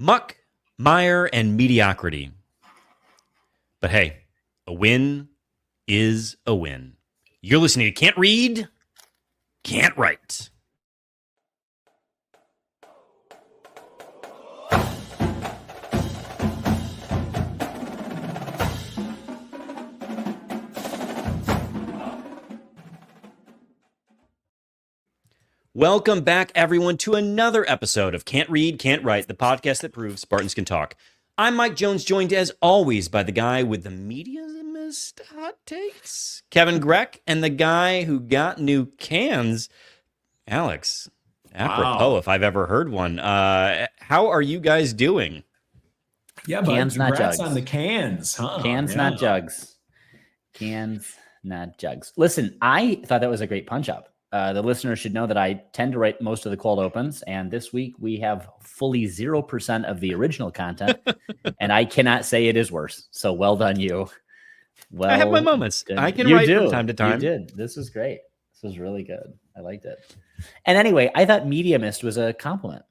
Muck, mire, and mediocrity. But hey, a win is a win. You're listening to Can't Read, Can't Write. Welcome back, everyone, to another episode of Can't Read, Can't Write, the podcast that proves Spartans can talk. I'm Mike Jones, joined as always by the guy with the mediumist hot takes, Kevin Greck, and the guy who got new cans, Alex. Apropos, if I've ever heard one. How are you guys doing? Yeah, but cans, not jugs. On the cans, huh? Cans, not jugs. Cans, not jugs. Listen, I thought that was a great punch-up. The listeners should know that I tend to write most of the cold opens, and this week we have fully 0% of the original content, and I cannot say it is worse. So well done, you. Well, I have my moments. Done. I can write from time to time. You did. This was great. This was really good. I liked it. And anyway, I thought mediumist was a compliment.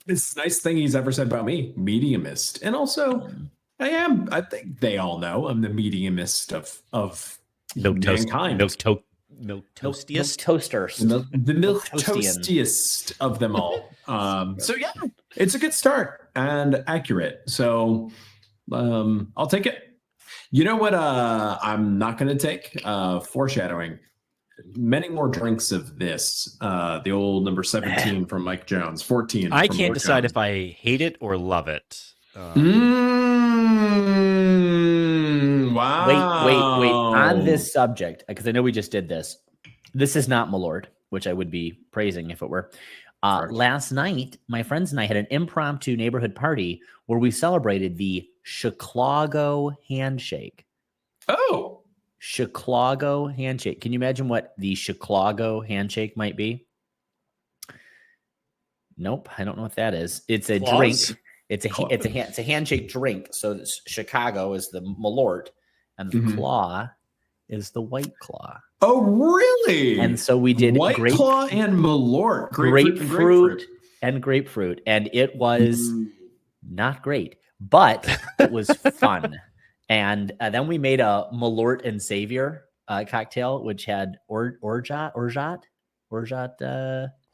It's the nice thing he's ever said about me, mediumist. And also, I think they all know I'm the mediumist of mankind. Milk toastiest. Toasters. The milk toastiest of them all. So yeah, it's a good start and accurate. So I'll take it. You know what I'm not going to take? Foreshadowing. Many more drinks of this. The old number 17 from Mike Jones. 14. I can't decide if I hate it or love it. Wow. Wait. On this subject, because I know we just did this. This is not Malord, which I would be praising if it were. Last night, my friends and I had an impromptu neighborhood party where we celebrated the Chicago handshake. Oh. Chicago handshake. Can you imagine what the Chicago handshake might be? Nope, I don't know what that is. It's a drink. It's a handshake drink. So Chicago is the Malort, and the claw is the White Claw. Oh, really? And so we did White Claw and Malort, grapefruit, and it was not great, but it was fun. And then we made a Malort and Savior cocktail, which had orgeat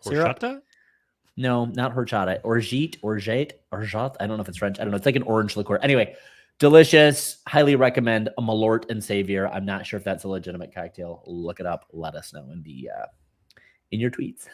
syrup. No, not horchata. Orgeat. I don't know if it's French. I don't know. It's like an orange liqueur. Anyway, delicious. Highly recommend a Malort and Savior. I'm not sure if that's a legitimate cocktail. Look it up. Let us know in your tweets.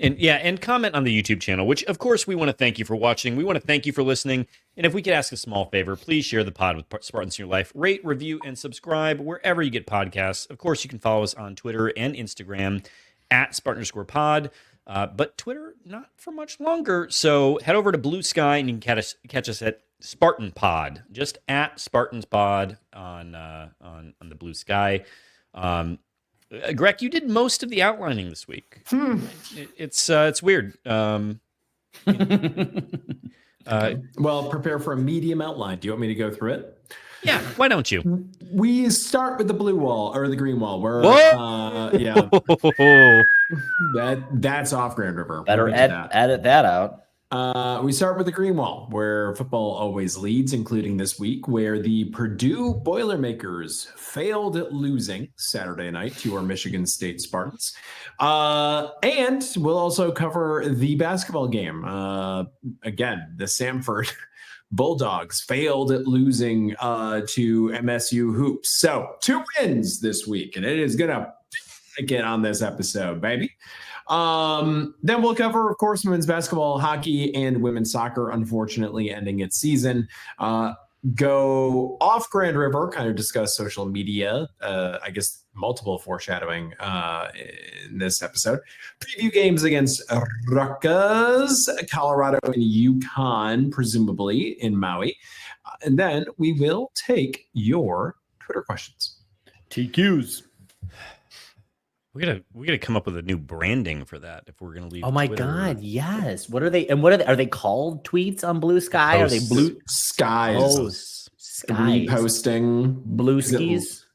And comment on the YouTube channel, which of course we want to thank you for watching. We want to thank you for listening. And if we could ask a small favor, please share the pod with Spartans in your life. Rate, review, and subscribe wherever you get podcasts. Of course, you can follow us on Twitter and Instagram at Spartan_pod. But Twitter, not for much longer. So head over to Blue Sky and you can catch us at Spartan Pod, just at Spartans Pod on the Blue Sky. Greg, you did most of the outlining this week. It's weird. Well, prepare for a medium outline. Do you want me to go through it? Yeah, why don't you? We start with the blue wall or the green wall. Where, yeah, that's off Grand River. Better edit that out. We start with the green wall, where football always leads, including this week, where the Purdue Boilermakers failed at losing Saturday night to our Michigan State Spartans. And we'll also cover the basketball game. Again, the Samford Bulldogs failed at losing to MSU Hoops. So 2 wins this week, and it is going to get on this episode, baby. Then we'll cover, of course, women's basketball, hockey, and women's soccer, unfortunately ending its season. Go off Grand River, kind of discuss social media, I guess multiple foreshadowing in this episode. Preview games against Rutgers, Colorado, and UConn, presumably in Maui. And then we will take your Twitter questions. TQs. We gotta come up with a new branding for that if we're gonna leave. Oh my God, yes. What are they? And what are they? Are they called tweets on Blue Sky? Posts. Are they blue skies? Oh, skies. Reposting blue skis.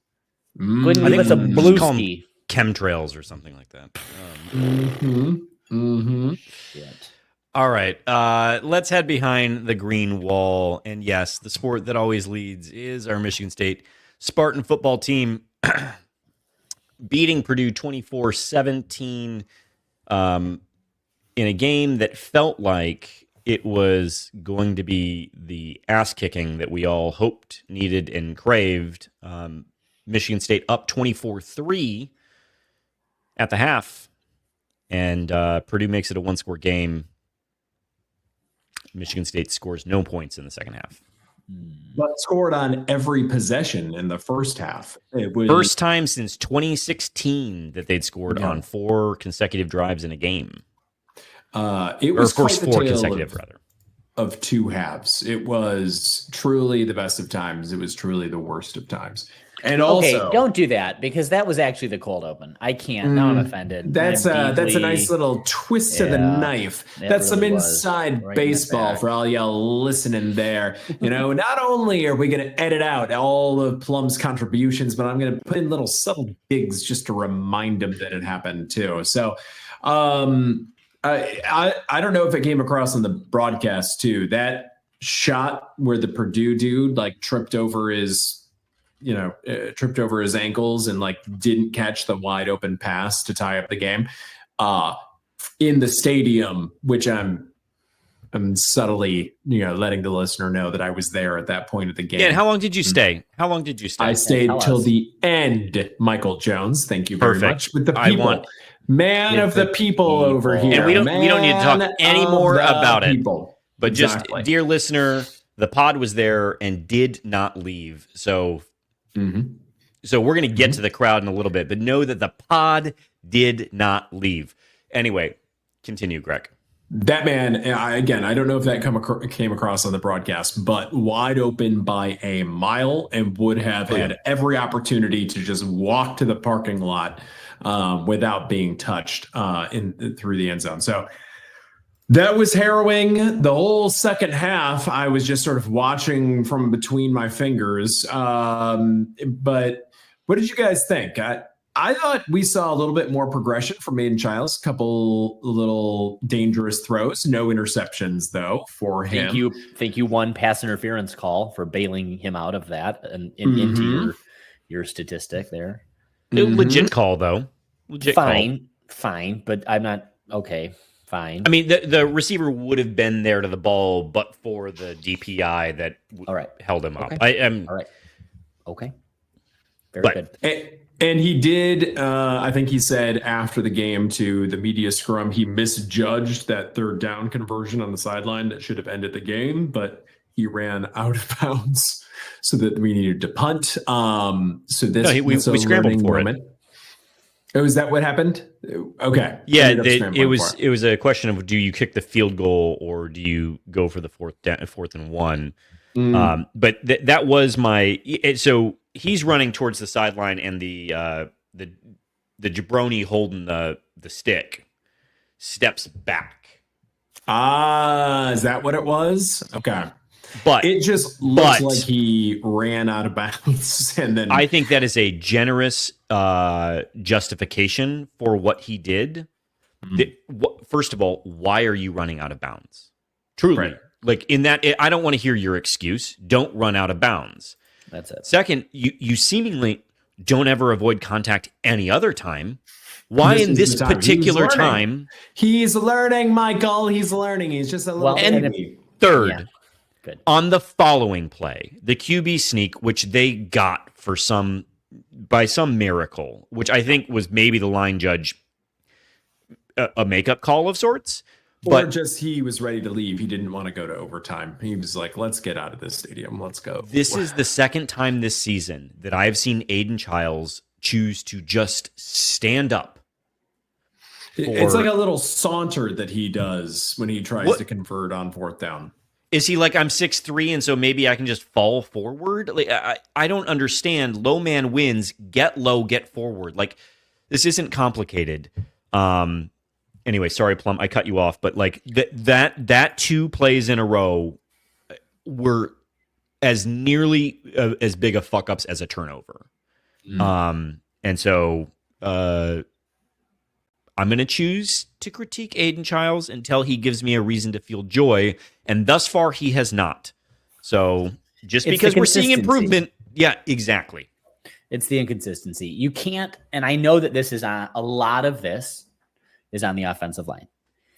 I think it's a blue ski. Chemtrails or something like that. Shit. All right. Let's head behind the green wall. And yes, the sport that always leads is our Michigan State Spartan football team beating Purdue 24-17 in a game that felt like it was going to be the ass kicking that we all hoped, needed, and craved. Michigan State up 24-3 at the half, and Purdue makes it a one-score game. Michigan State scores no points in the second half. But scored on every possession in the first half. It was First time since 2016 that they'd scored on 4 consecutive drives in a game. It was or first quite the 4 tale consecutive, rather. of two halves. It was truly the best of times. It was truly the worst of times. And also, okay, don't do that because that was actually the cold open. I can't. Now I'm offended. That's I'm a deeply- nice little twist to the knife. that That's some really was. inside Right in the baseball back. for all y'all listening there. Not only are we going to edit out all of Plum's contributions, but I'm going to put in little subtle digs just to remind him that it happened too. So, I don't know if it came across on the broadcast too. That shot where the Purdue dude tripped over his ankles and didn't catch the wide open pass to tie up the game in the stadium, which I'm subtly letting the listener know that I was there at that point of the game. Yeah, and how long did you stay? I stayed tell till us. the end. Michael Jones, thank you very Perfect. much. With the I people, want- man With of the the people over people. here, And we don't need to talk Man any of more the about it. people. But Exactly. just, dear listener, the pod was there and did not leave. So Mhm. So we're going to get to the crowd in a little bit, but know that the pod did not leave. Anyway, continue, Greg. That man, I don't know if that came across on the broadcast, but wide open by a mile and would have had every opportunity to just walk to the parking lot without being touched through the end zone. So that was harrowing. The whole second half, I was just sort of watching from between my fingers. But what did you guys think? I thought we saw a little bit more progression from Maiden Childs. A couple little dangerous throws. No interceptions, though, for him. Thank you. One pass interference call for bailing him out of that and into your statistic there. Legit call, though. Legit call. Fine, but I'm not okay. Fine. I mean, the receiver would have been there to the ball, but for the DPI that held him up. Okay. All right. Okay. Very good. And he did, I think he said after the game to the media scrum, he misjudged that third down conversion on the sideline that should have ended the game, but he ran out of bounds so that we needed to punt. So this we scrambled for it. Oh, is that what happened? Okay. Yeah, it was a question of do you kick the field goal or do you go for the fourth and 1? But that was so he's running towards the sideline and the jabroni holding the stick steps back. Is that what it was? Okay. But it just looks like he ran out of bounds, and then I think that is a generous justification for what he did. First of all, why are you running out of bounds? Truly, in that, I don't want to hear your excuse. Don't run out of bounds. That's it. Second, you seemingly don't ever avoid contact any other time. Why in this particular time? He's learning, Michael. He's learning. He's just a little. And third. Good. On the following play, the QB sneak, which they got by some miracle, which I think was maybe the line judge a makeup call of sorts. Or just he was ready to leave. He didn't want to go to overtime. He was like, let's get out of this stadium. Let's go. This is the second time this season that I've seen Aiden Childs choose to just stand up. It's like a little saunter that he does when he tries to convert on fourth down. Is he like, I'm 6'3", and so maybe I can just fall forward? I don't understand. Low man wins. Get low, get forward. This isn't complicated. Anyway, sorry, Plum, I cut you off. But that 2 plays in a row were as nearly as big a fuck ups as a turnover. And so I'm I'm going to choose to critique Aiden Childs until he gives me a reason to feel joy. And thus far, he has not. So just It's because the we're seeing consistency. improvement. Yeah, exactly. It's the inconsistency. You can't, and I know that this is on a lot of this is on the offensive line.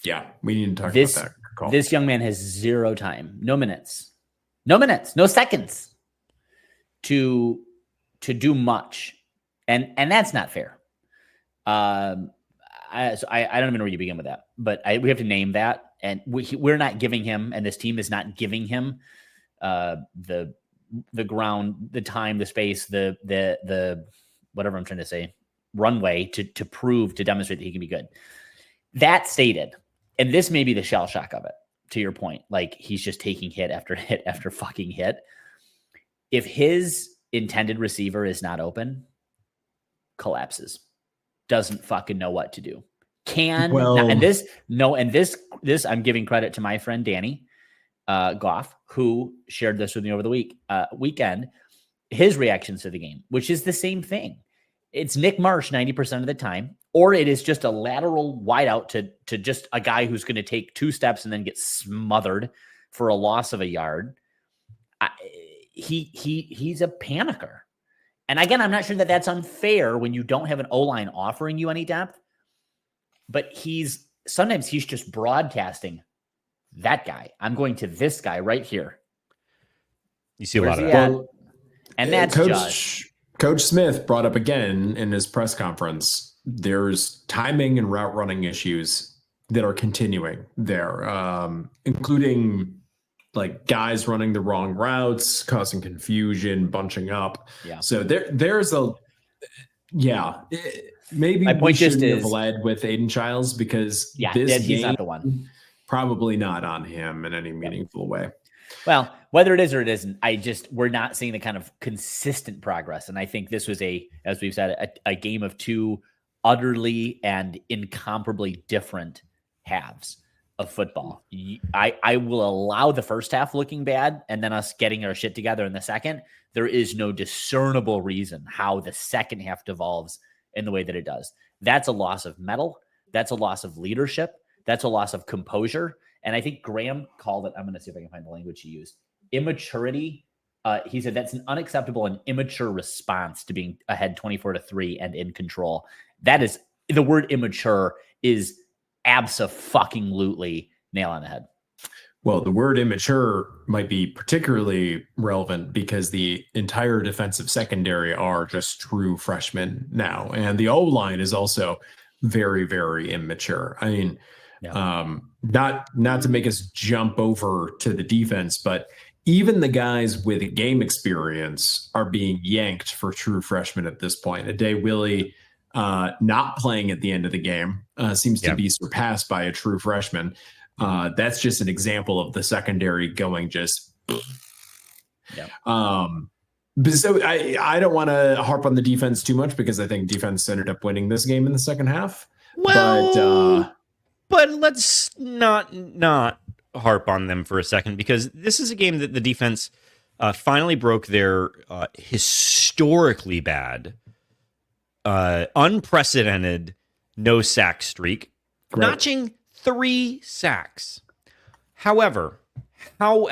Yeah, we need to talk This about that. Call. this young man has zero time, no minutes, no seconds to do much, and that's not fair. I don't even know where you begin with that, but we have to name that, and we're not giving him, and this team is not giving him the ground, the time, the space, the whatever I'm trying to say, runway to demonstrate that he can be good. That stated, and this may be the shell shock of it, to your point, like he's just taking hit after hit after fucking hit. If his intended receiver is not open, collapses, doesn't fucking know what to do. This I'm giving credit to my friend Danny Goff, who shared this with me over the weekend, his reactions to the game, which is the same thing. It's Nick Marsh 90% of the time, or it is just a lateral wideout to just a guy who's going to take 2 steps and then get smothered for a loss of a yard. He's a panicker. And again, I'm not sure that that's unfair when you don't have an O-line offering you any depth, but sometimes he's just broadcasting that guy. I'm going to this guy right here. You see a lot of that. Well, and that's Coach Smith brought up again in his press conference, there's timing and route running issues that are continuing there, including like guys running the wrong routes, causing confusion, bunching up. Yeah. So maybe my point we shouldn't just have led with Aiden Childs because he's game, not the one. Probably not on him in any meaningful way. Well, whether it is or it isn't, we're not seeing the kind of consistent progress. And I think this was as we've said, a game of 2 utterly and incomparably different halves of football. I will allow the first half looking bad and then us getting our shit together in the second. There is no discernible reason how the second half devolves in the way that it does. That's a loss of mettle. That's a loss of leadership. That's a loss of composure. And I think Graham called it, I'm going to see if I can find the language he used, immaturity. He said that's an unacceptable and immature response to being ahead 24-3 and in control. That is, the word immature is abso-fucking-lutely nail on the head. Well, the word immature might be particularly relevant because the entire defensive secondary are just true freshmen now. And the O-line is also very, very immature. I mean, not to make us jump over to the defense, but even the guys with game experience are being yanked for true freshmen at this point. Ade Willie not playing at the end of the game seems to be surpassed by a true freshman. That's just an example of the secondary going just. So I don't want to harp on the defense too much because I think defense ended up winning this game in the second half. Well, but let's not harp on them for a second because this is a game that the defense finally broke their historically bad, unprecedented no sack streak, notching 3 sacks. However, I'm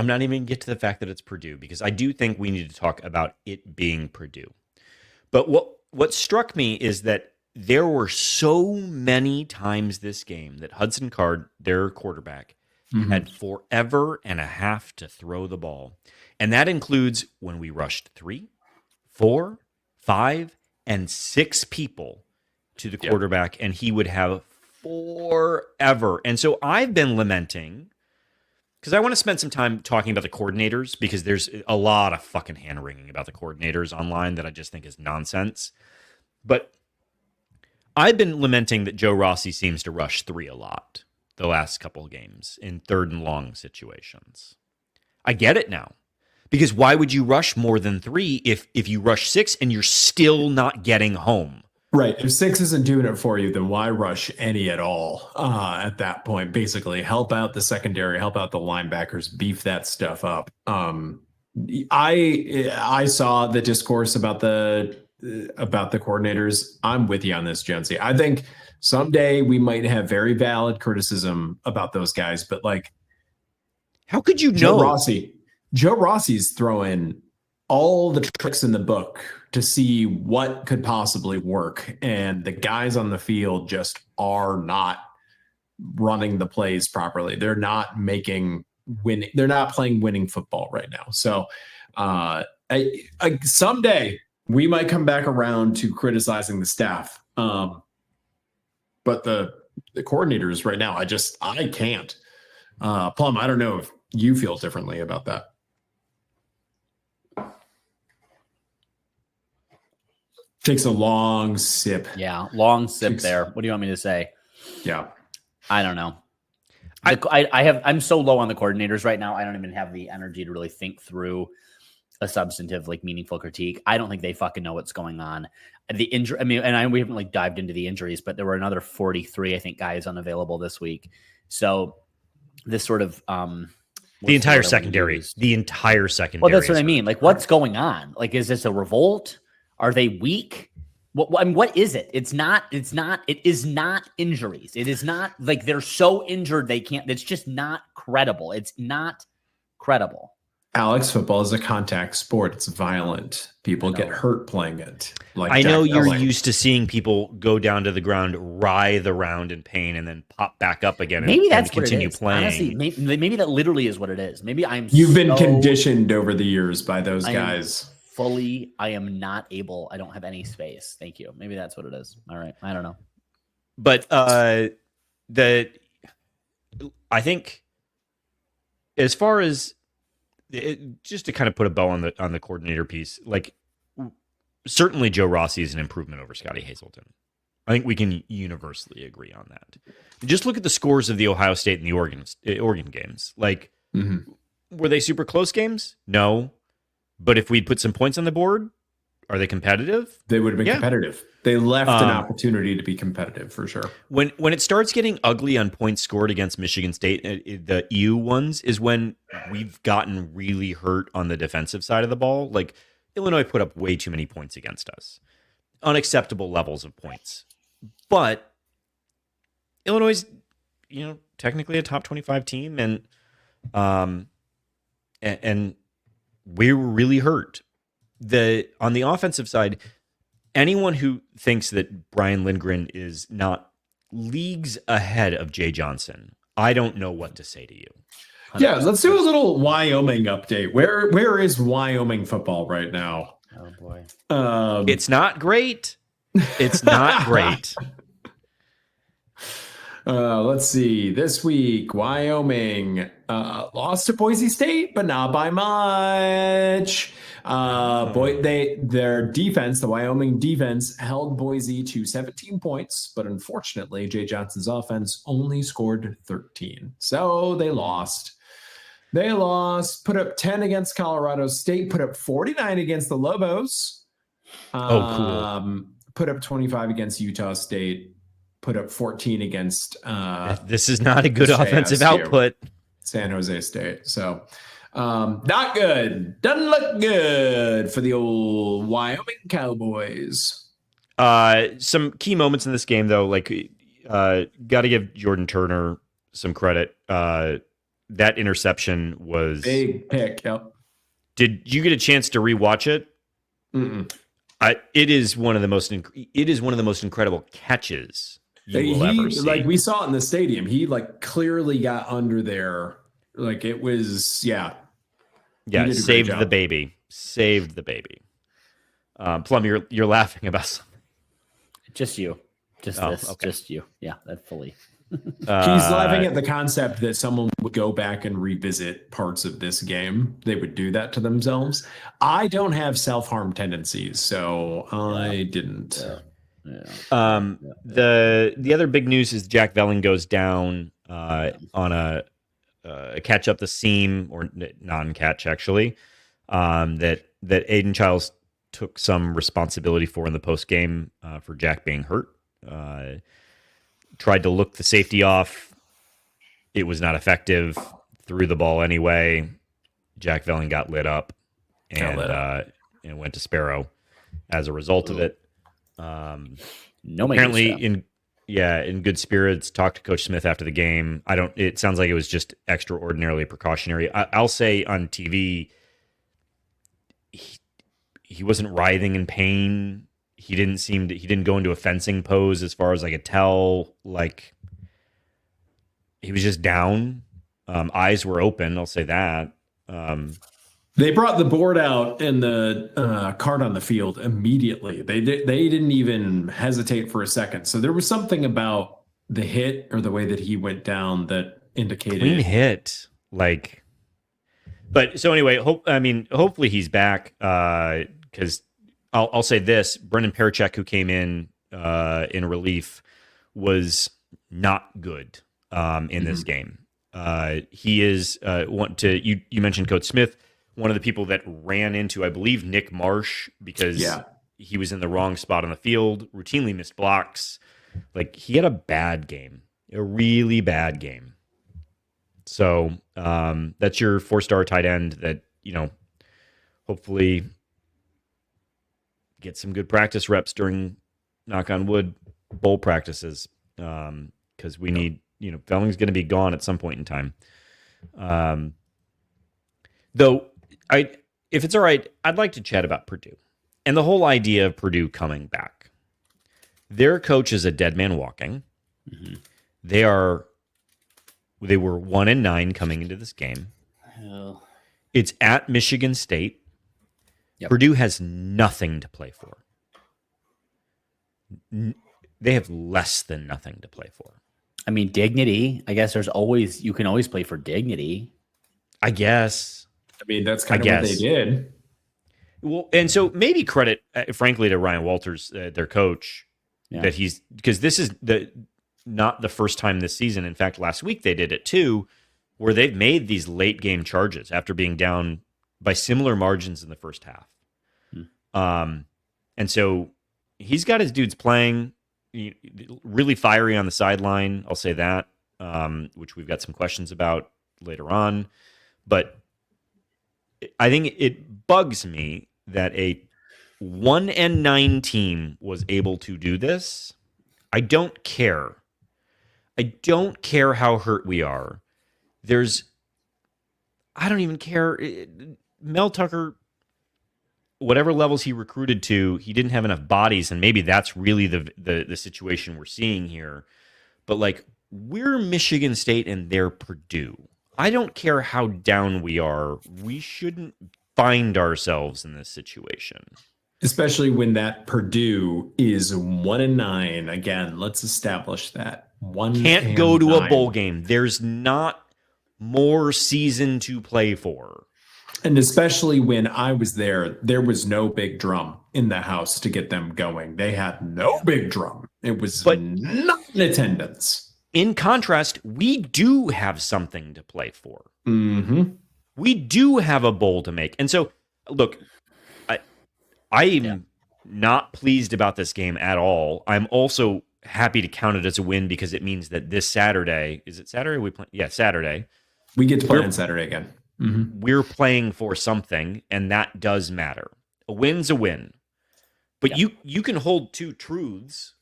not even going to get to the fact that it's Purdue because I do think we need to talk about it being Purdue. But what struck me is that there were so many times this game that Hudson Card, their quarterback, had forever and a half to throw the ball. And that includes when we rushed 3, 4, 5, and 6 people to the quarterback, and he would have forever. And so I've been lamenting, because I want to spend some time talking about the coordinators, because there's a lot of fucking hand-wringing about the coordinators online that I just think is nonsense. But I've been lamenting that Joe Rossi seems to rush 3 a lot the last couple of games in 3rd and long situations. I get it now. Because why would you rush more than 3 if you rush 6 and you're still not getting home? Right. If 6 isn't doing it for you, then why rush any at all at that point? Basically, help out the secondary, help out the linebackers, beef that stuff up. I saw the discourse about the about the coordinators. I'm with you on this, Jonesy. I think someday we might have very valid criticism about those guys, but like, how could you Joe know? Rossi's throwing all the tricks in the book to see what could possibly work, and the guys on the field just are not running the plays properly. They're not they're not playing winning football right now. So someday we might come back around to criticizing the staff. But the coordinators right now, I can't. Plum, I don't know if you feel differently about that. Takes a long sip. Yeah, long sip there. What do you want me to say? Yeah. I don't know. I'm so low on the coordinators right now. I don't even have the energy to really think through a substantive, like meaningful critique. I don't think they fucking know what's going on. The injury, I mean, we haven't like dived into the injuries, but there were another 43, I think, guys unavailable this week. So this sort of the entire secondary. Well, that's what I mean. Like, what's going on? Like, is this a revolt? Are they weak? What is it? It is not injuries. It is not like they're so injured they can't. It's just not credible. It's not credible. Alex, football is a contact sport. It's violent. People get hurt playing it. Like I know you're used to seeing people go down to the ground, writhe around in pain, and then pop back up again. Maybe that's and continue what it is. playing. Honestly, maybe that literally is what it is. Maybe You've been conditioned over the years by those guys. I am not able. I don't have any space. Thank you. Maybe that's what it is. All right. I don't know. But I think as far as just to kind of put a bow on the coordinator piece, like certainly Joe Rossi is an improvement over Scotty Hazelton. I think we can universally agree on that. Just look at the scores of the Ohio State and the Oregon games. Like, were they super close games? No. But if we'd put some points on the board, are they competitive? They would have been competitive. They left an opportunity to be competitive for sure. When it starts getting ugly on points scored against Michigan State, the EU ones, is when we've gotten really hurt on the defensive side of the ball. Like Illinois put up way too many points against us, unacceptable levels of points. But Illinois is, technically a top 25 team, and we were really hurt. On the offensive side, anyone who thinks that Brian Lindgren is not leagues ahead of Jay Johnson, I don't know what to say to you. 100%. Yeah, let's do a little Wyoming update. Where is Wyoming football right now? Oh boy, it's not great. It's not great. Let's see. This week, Wyoming lost to Boise State, but not by much. Their defense, the Wyoming defense, held Boise to 17 points, but unfortunately, Jay Johnson's offense only scored 13. So they lost. They lost, put up 10 against Colorado State, put up 49 against the Lobos. Cool. Put up 25 against Utah State. Put up 14 against this is not a good offensive output. San Jose State. So not good. Doesn't look good for the old Wyoming Cowboys. Some key moments in this game, though, like got to give Jordan Turner some credit. That interception was big pick. Yep. Did you get a chance to rewatch it? Mm-mm. It is one of the most incredible catches you will ever see. Like we saw it in the stadium. He like clearly got under there. Like it was, yeah. Yeah, saved the baby. Saved the baby. Plum, you're laughing about something. Just you. Just you. Yeah, that fully. He's laughing at the concept that someone would go back and revisit parts of this game. They would do that to themselves. I don't have self-harm tendencies, so I didn't. The other big news is Jack Velling goes down on a catch up the seam, or non-catch actually, that Aiden Childs took some responsibility for in the post game for Jack being hurt. Tried to look the safety off. It was not effective. Threw the ball anyway. Jack Velling got lit up and went to Sparrow. as a result of it. No maker Apparently stuff. in good spirits, talked to Coach Smith after the game. It sounds like it was just extraordinarily precautionary. I'll say on TV, he wasn't writhing in pain. He didn't go into a fencing pose as far as I could tell. Like, he was just down. Eyes were open. I'll say that. They brought the board out and the card on the field immediately. They didn't even hesitate for a second. So there was something about the hit or the way that he went down that indicated Clean hit. Like, but so anyway, hopefully he's back. Because I'll say this: Brendan Parachek, who came in relief, was not good in this game. He is you mentioned Coach Smith, one of the people that ran into, I believe, Nick Marsh, because he was in the wrong spot on the field, routinely missed blocks. Like, he had a bad game, a really bad game. So that's your 4-star tight end that, hopefully get some good practice reps during, knock on wood, bowl practices. Because we need, Felling's going to be gone at some point in time. Though, if it's all right, I'd like to chat about Purdue and the whole idea of Purdue coming back. Their coach is a dead man walking. Mm-hmm. They were 1-9 coming into this game. Oh. It's at Michigan State. Yep. Purdue has nothing to play for. They have less than nothing to play for. I mean, dignity. I guess you can always play for dignity. I guess. I mean, that's kind of what they did. Well, and so maybe credit, frankly, to Ryan Walters, their coach, that because this is not the first time this season. In fact, last week they did it too, where they've made these late game charges after being down by similar margins in the first half. And so he's got his dudes playing, really fiery on the sideline. I'll say that, which we've got some questions about later on. But I think it bugs me that a 1-9 team was able to do this. I don't care. I don't care how hurt we are. I don't even care. Mel Tucker, whatever levels he recruited to, he didn't have enough bodies, and maybe that's really the situation we're seeing here. But like, we're Michigan State and they're Purdue. I don't care how down we are. We shouldn't find ourselves in this situation. Especially when that Purdue is 1-9. Again, let's establish that. Can't go to a bowl game. There's not more season to play for. And especially when I was there was no big drum in the house to get them going. They had no big drum. It was not in attendance. In contrast, we do have something to play for. Mm-hmm. We do have a bowl to make. And so, look, I am not pleased about this game at all. I'm also happy to count it as a win because it means that this Saturday, is it Saturday? We play? Yeah, Saturday. We get to play on Saturday again. Mm-hmm. We're playing for something, and that does matter. A win's a win. But you can hold two truths.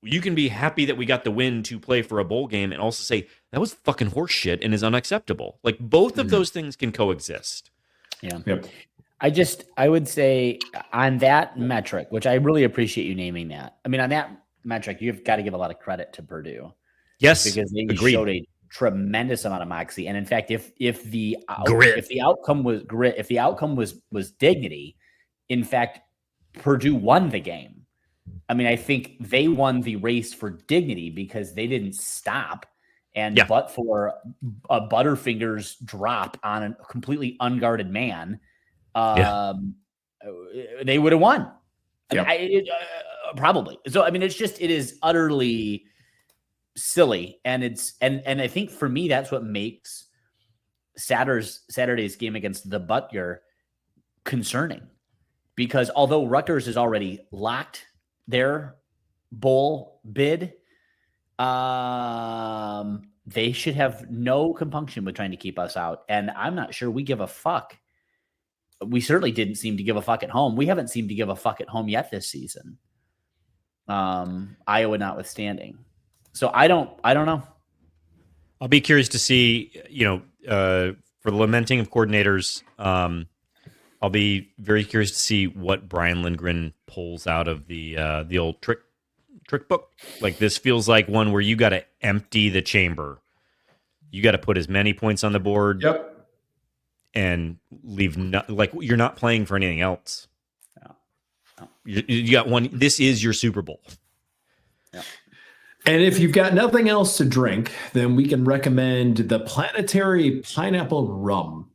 You can be happy that we got the win to play for a bowl game and also say, that was fucking horseshit and is unacceptable. Like, both of those things can coexist. Yeah. Yep. I would say on that metric, which I really appreciate you naming that. I mean, on that metric, you've got to give a lot of credit to Purdue. Yes. Because they agreed. showed a tremendous amount of moxie. And in fact, if the outcome was grit, if the outcome was dignity, in fact, Purdue won the game. I mean, I think they won the race for dignity because they didn't stop. And but for a Butterfingers drop on a completely unguarded man, they would have won. Probably. So, I mean, it is utterly silly. And I think for me, that's what makes Saturday's game against the Butler concerning, because although Rutgers is already locked their bowl bid, they should have no compunction with trying to keep us out. And I'm not sure we give a fuck we certainly didn't seem to give a fuck at home. We haven't seemed to give a fuck at home yet this season. Iowa notwithstanding. So I don't know. I'll be curious to see, for the lamenting of coordinators, I'll be very curious to see what Brian Lindgren pulls out of the old trick book. Like, this feels like one where you got to empty the chamber. You got to put as many points on the board. Yep. And leave you're not playing for anything else. No. You got one. This is your Super Bowl. Yeah. And if you've got nothing else to drink, then we can recommend the Planetary Pineapple Rum,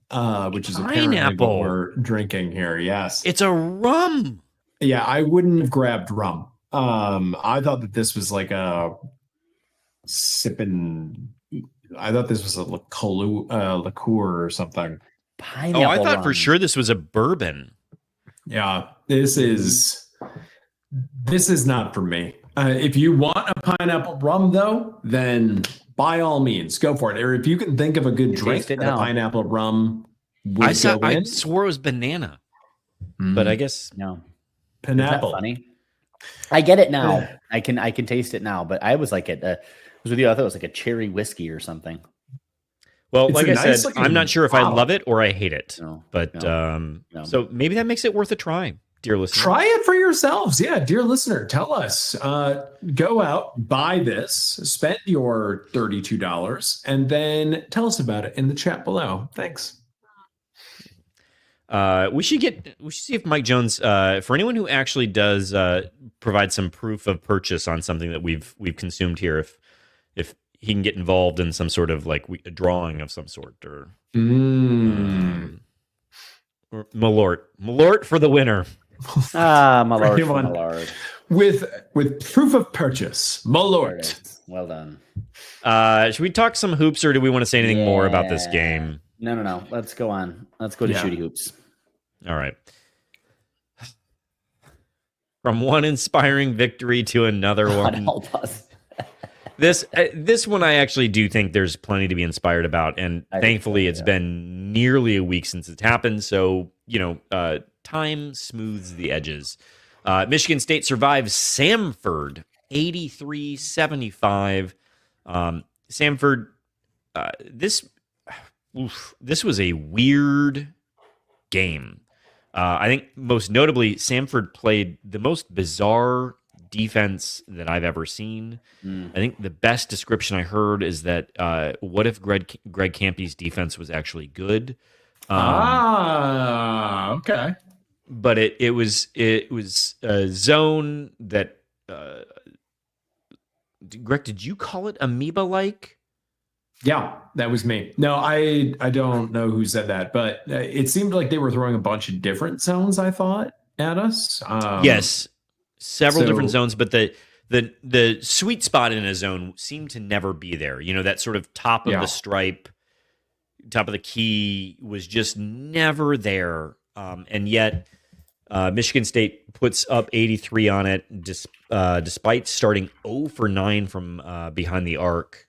which is apparently what we're drinking here. Yes. It's a rum. Yeah, I wouldn't have grabbed rum. I thought that this was like a sipping. I thought this was a liqueur or something. Pineapple I thought rum. for sure this was a bourbon. Yeah, this is not for me. If you want a pineapple rum, though, then by all means, go for it. Or if you can think of a good drink that a pineapple rum would go in. I swore it was banana, but I guess no. Pineapple. Funny. I get it now. I can taste it now. But I was like I was with you. I thought it was like a cherry whiskey or something. Well, It's like a I nice said, looking I'm not sure if I bottle. love it or I hate it. No, but no. so maybe that makes it worth a try, dear listener. Try it for yourselves. Yeah, dear listener, tell us. Go out, buy this, spend your $32, and then tell us about it in the chat below. Thanks. We should see if Mike Jones, for anyone who actually does provide some proof of purchase on something that we've consumed here, if he can get involved in some sort of a drawing of some sort, or Malort for the winner. Malort, anyone. Malort. With proof of purchase, Malort. Well done. Should we talk some hoops, or do we want to say anything more about this game? No. Let's go on. Let's go to shooty hoops. All right. From one inspiring victory to another one. Help us. This one I actually do think there's plenty to be inspired about, and thankfully it's been nearly a week since it's happened, so time smooths the edges. Michigan State survives Samford 83-75. Samford, this was a weird game. I think most notably, Samford played the most bizarre defense that I've ever seen. I think the best description I heard is that what if Greg Campy's defense was actually good? Okay. But it was a zone that Greg, did you call it amoeba-like? Yeah, that was me. No, I don't know who said that, but it seemed like they were throwing a bunch of different zones, I thought, at us. Yes, several different zones, but the sweet spot in a zone seemed to never be there. That sort of top of the stripe, top of the key was just never there. And yet Michigan State puts up 83 on it, despite starting 0 for 9 from behind the arc.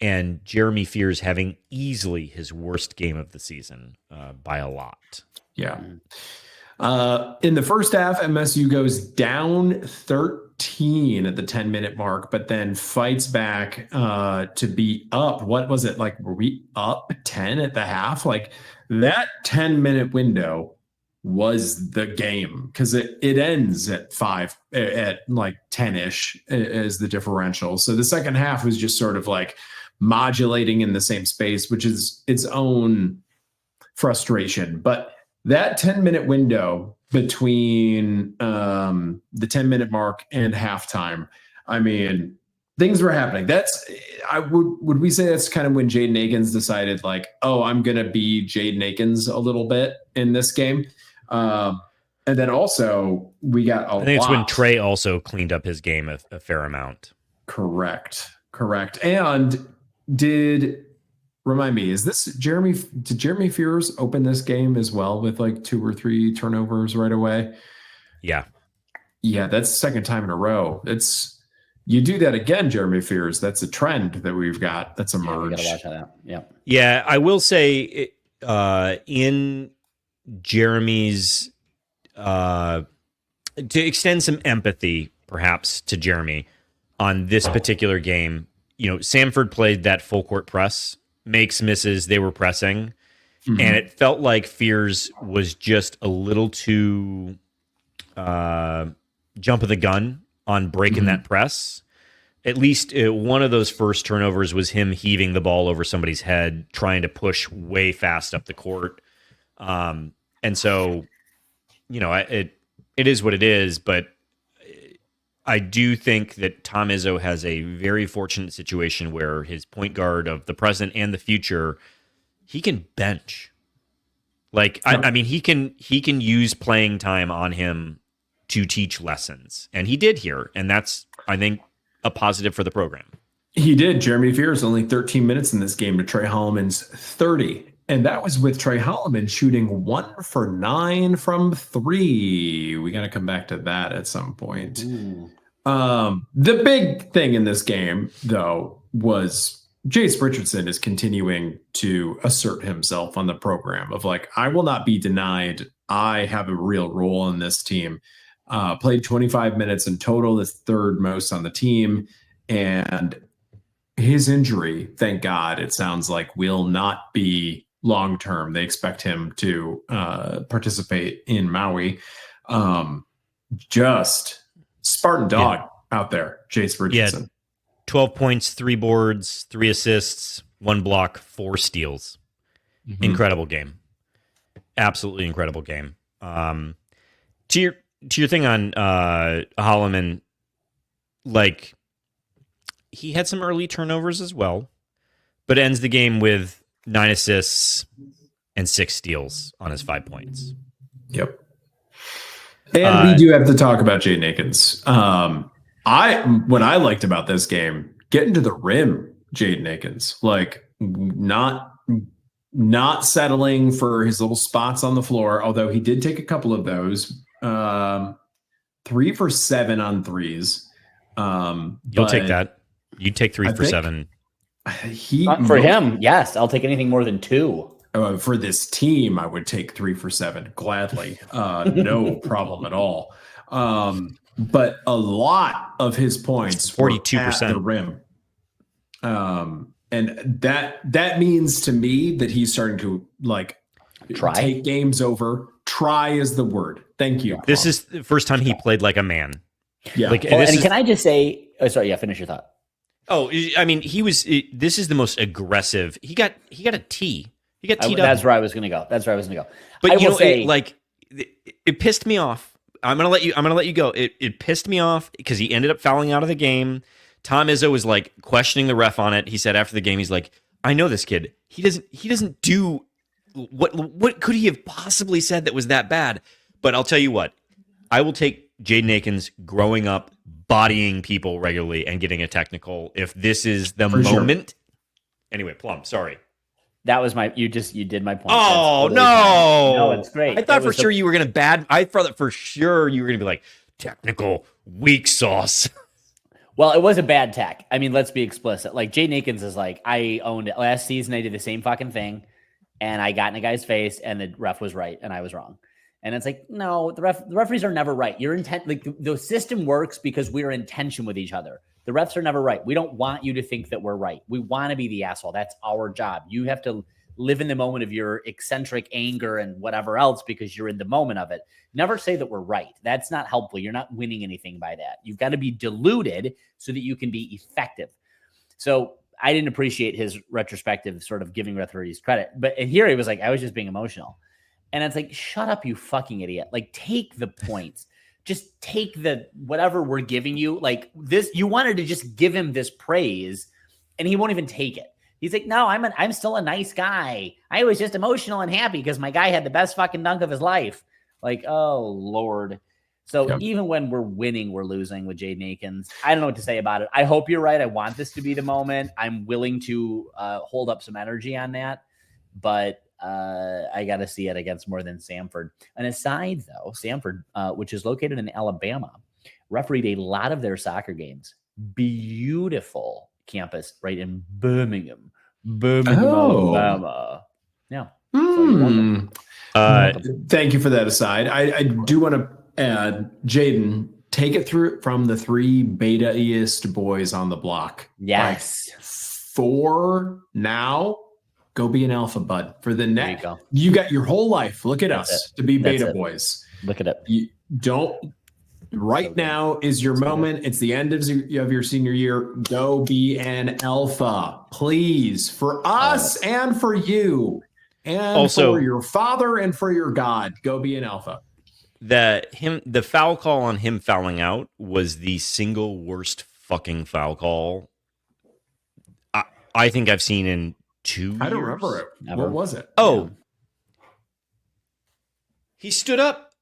And Jeremy Fears having easily his worst game of the season by a lot. Yeah. In the first half, MSU goes down 13 at the 10-minute mark, but then fights back to be up. What was it? Were we up 10 at the half? That 10-minute window was the game, because it ends at 5 at 10-ish as the differential. So the second half was just sort of modulating in the same space, which is its own frustration. But that 10-minute window between the 10-minute mark and halftime, I mean, things were happening. Would we say that's kind of when Jaden Akins decided I'm going to be Jaden Akins a little bit in this game. And then also we got I think it's when Trey also cleaned up his game a fair amount. Correct. And remind me, did Jeremy Fears open this game as well with 2 or 3 turnovers right away? Yeah, that's the second time in a row. You do that again, Jeremy Fears. That's a trend that we've got that's emerged. We gotta watch that. Yeah. I will say in Jeremy's to extend some empathy, perhaps, to Jeremy on this particular game. Samford played that full court press, makes misses. They were pressing, and it felt like Fears was just a little too jump of the gun on breaking that press. At least one of those first turnovers was him heaving the ball over somebody's head, trying to push way fast up the court. And so, it is what it is. But I do think that Tom Izzo has a very fortunate situation where his point guard of the present and the future, he can bench. I mean, he can use playing time on him to teach lessons, and he did here, and that's, I think, a positive for the program. He did. Jeremy Fears only 13 minutes in this game to Trey Holloman's 30. And that was with Trey Holloman shooting 1 for 9 from 3. We got to come back to that at some point. The big thing in this game, though, was Jace Richardson is continuing to assert himself on the program of I will not be denied. I have a real role in this team. Played 25 minutes in total, the third most on the team. And his injury, thank God, it sounds like will not be long-term. They expect him to participate in Maui. Just Spartan dog out there, Jace Richardson. Yeah, 12 points, 3 boards, 3 assists, 1 block, 4 steals. Incredible game. Absolutely incredible game. To your thing on Holloman, he had some early turnovers as well, but ends the game with 9 assists and 6 steals on his 5 points. Yep. And we do have to talk about Jaden Akins. What I liked about this game, getting to the rim, Jaden Akins, not settling for his little spots on the floor, although he did take a couple of those. 3 for 7 on threes. You'll take that. You take 3 for 7. For him, yes. I'll take anything more than 2. For this team, I would take 3 for 7 gladly. No problem at all. But a lot of his points 42% at the rim. And that means to me that he's starting to take games over. Try is the word. Thank you. This is the first time he played like a man. Yeah. Can I just say, sorry, finish your thought. Oh, I mean, this is the most aggressive. He got a T. He got teed up. That's where I was going to go. But it pissed me off. I'm going to let you go. It pissed me off because he ended up fouling out of the game. Tom Izzo was questioning the ref on it. He said after the game, he's like, I know this kid. He doesn't do what could he have possibly said that was that bad? But I'll tell you what, I will take Jaden Akins growing up, bodying people regularly and getting a technical if this is the moment. Sure. Anyway, Plum, sorry. That was you did my point. Oh, totally no. No, it's great. I thought for sure you were going to I thought that for sure you were going to be like, technical, weak sauce. Well, it was a bad tech. I mean, let's be explicit. Jaden Akins is I owned it. Last season, I did the same fucking thing. And I got in a guy's face and the ref was right and I was wrong. And it's no, the referees are never right. Your intent, the system works because we're in tension with each other. The refs are never right. We don't want you to think that we're right. We want to be the asshole. That's our job. You have to live in the moment of your eccentric anger and whatever else because you're in the moment of it. Never say that we're right. That's not helpful. You're not winning anything by that. You've got to be deluded so that you can be effective. So I didn't appreciate his retrospective sort of giving referees credit. But here he was I was just being emotional. And it's shut up, you fucking idiot. Take the points. Just take the whatever we're giving you. This, you wanted to just give him this praise and he won't even take it. He's no, I'm still a nice guy. I was just emotional and happy because my guy had the best fucking dunk of his life. Oh Lord. So even when we're winning, we're losing with Jaden Akins. I don't know what to say about it. I hope you're right. I want this to be the moment. I'm willing to hold up some energy on that, but I got to see it against more than Samford. And aside though, Samford, which is located in Alabama, refereed a lot of their soccer games. Beautiful campus right in Birmingham, Alabama. Yeah. Thank you for that aside. I do want to add, Jaden, take it through from the three beta-iest boys on the block. Yes. Like, for now, go be an alpha, bud. For the next, you got your whole life. Look at us to be beta boys. Look at it. You don't. Right now is your moment. It's the end of your senior year. Go be an alpha, please, for us and for you, and also for your father and for your God. Go be an alpha. The foul call on him fouling out was the single worst fucking foul call I think I've seen in 2 years. I don't remember it. Never. What was it? Oh, yeah. He stood up.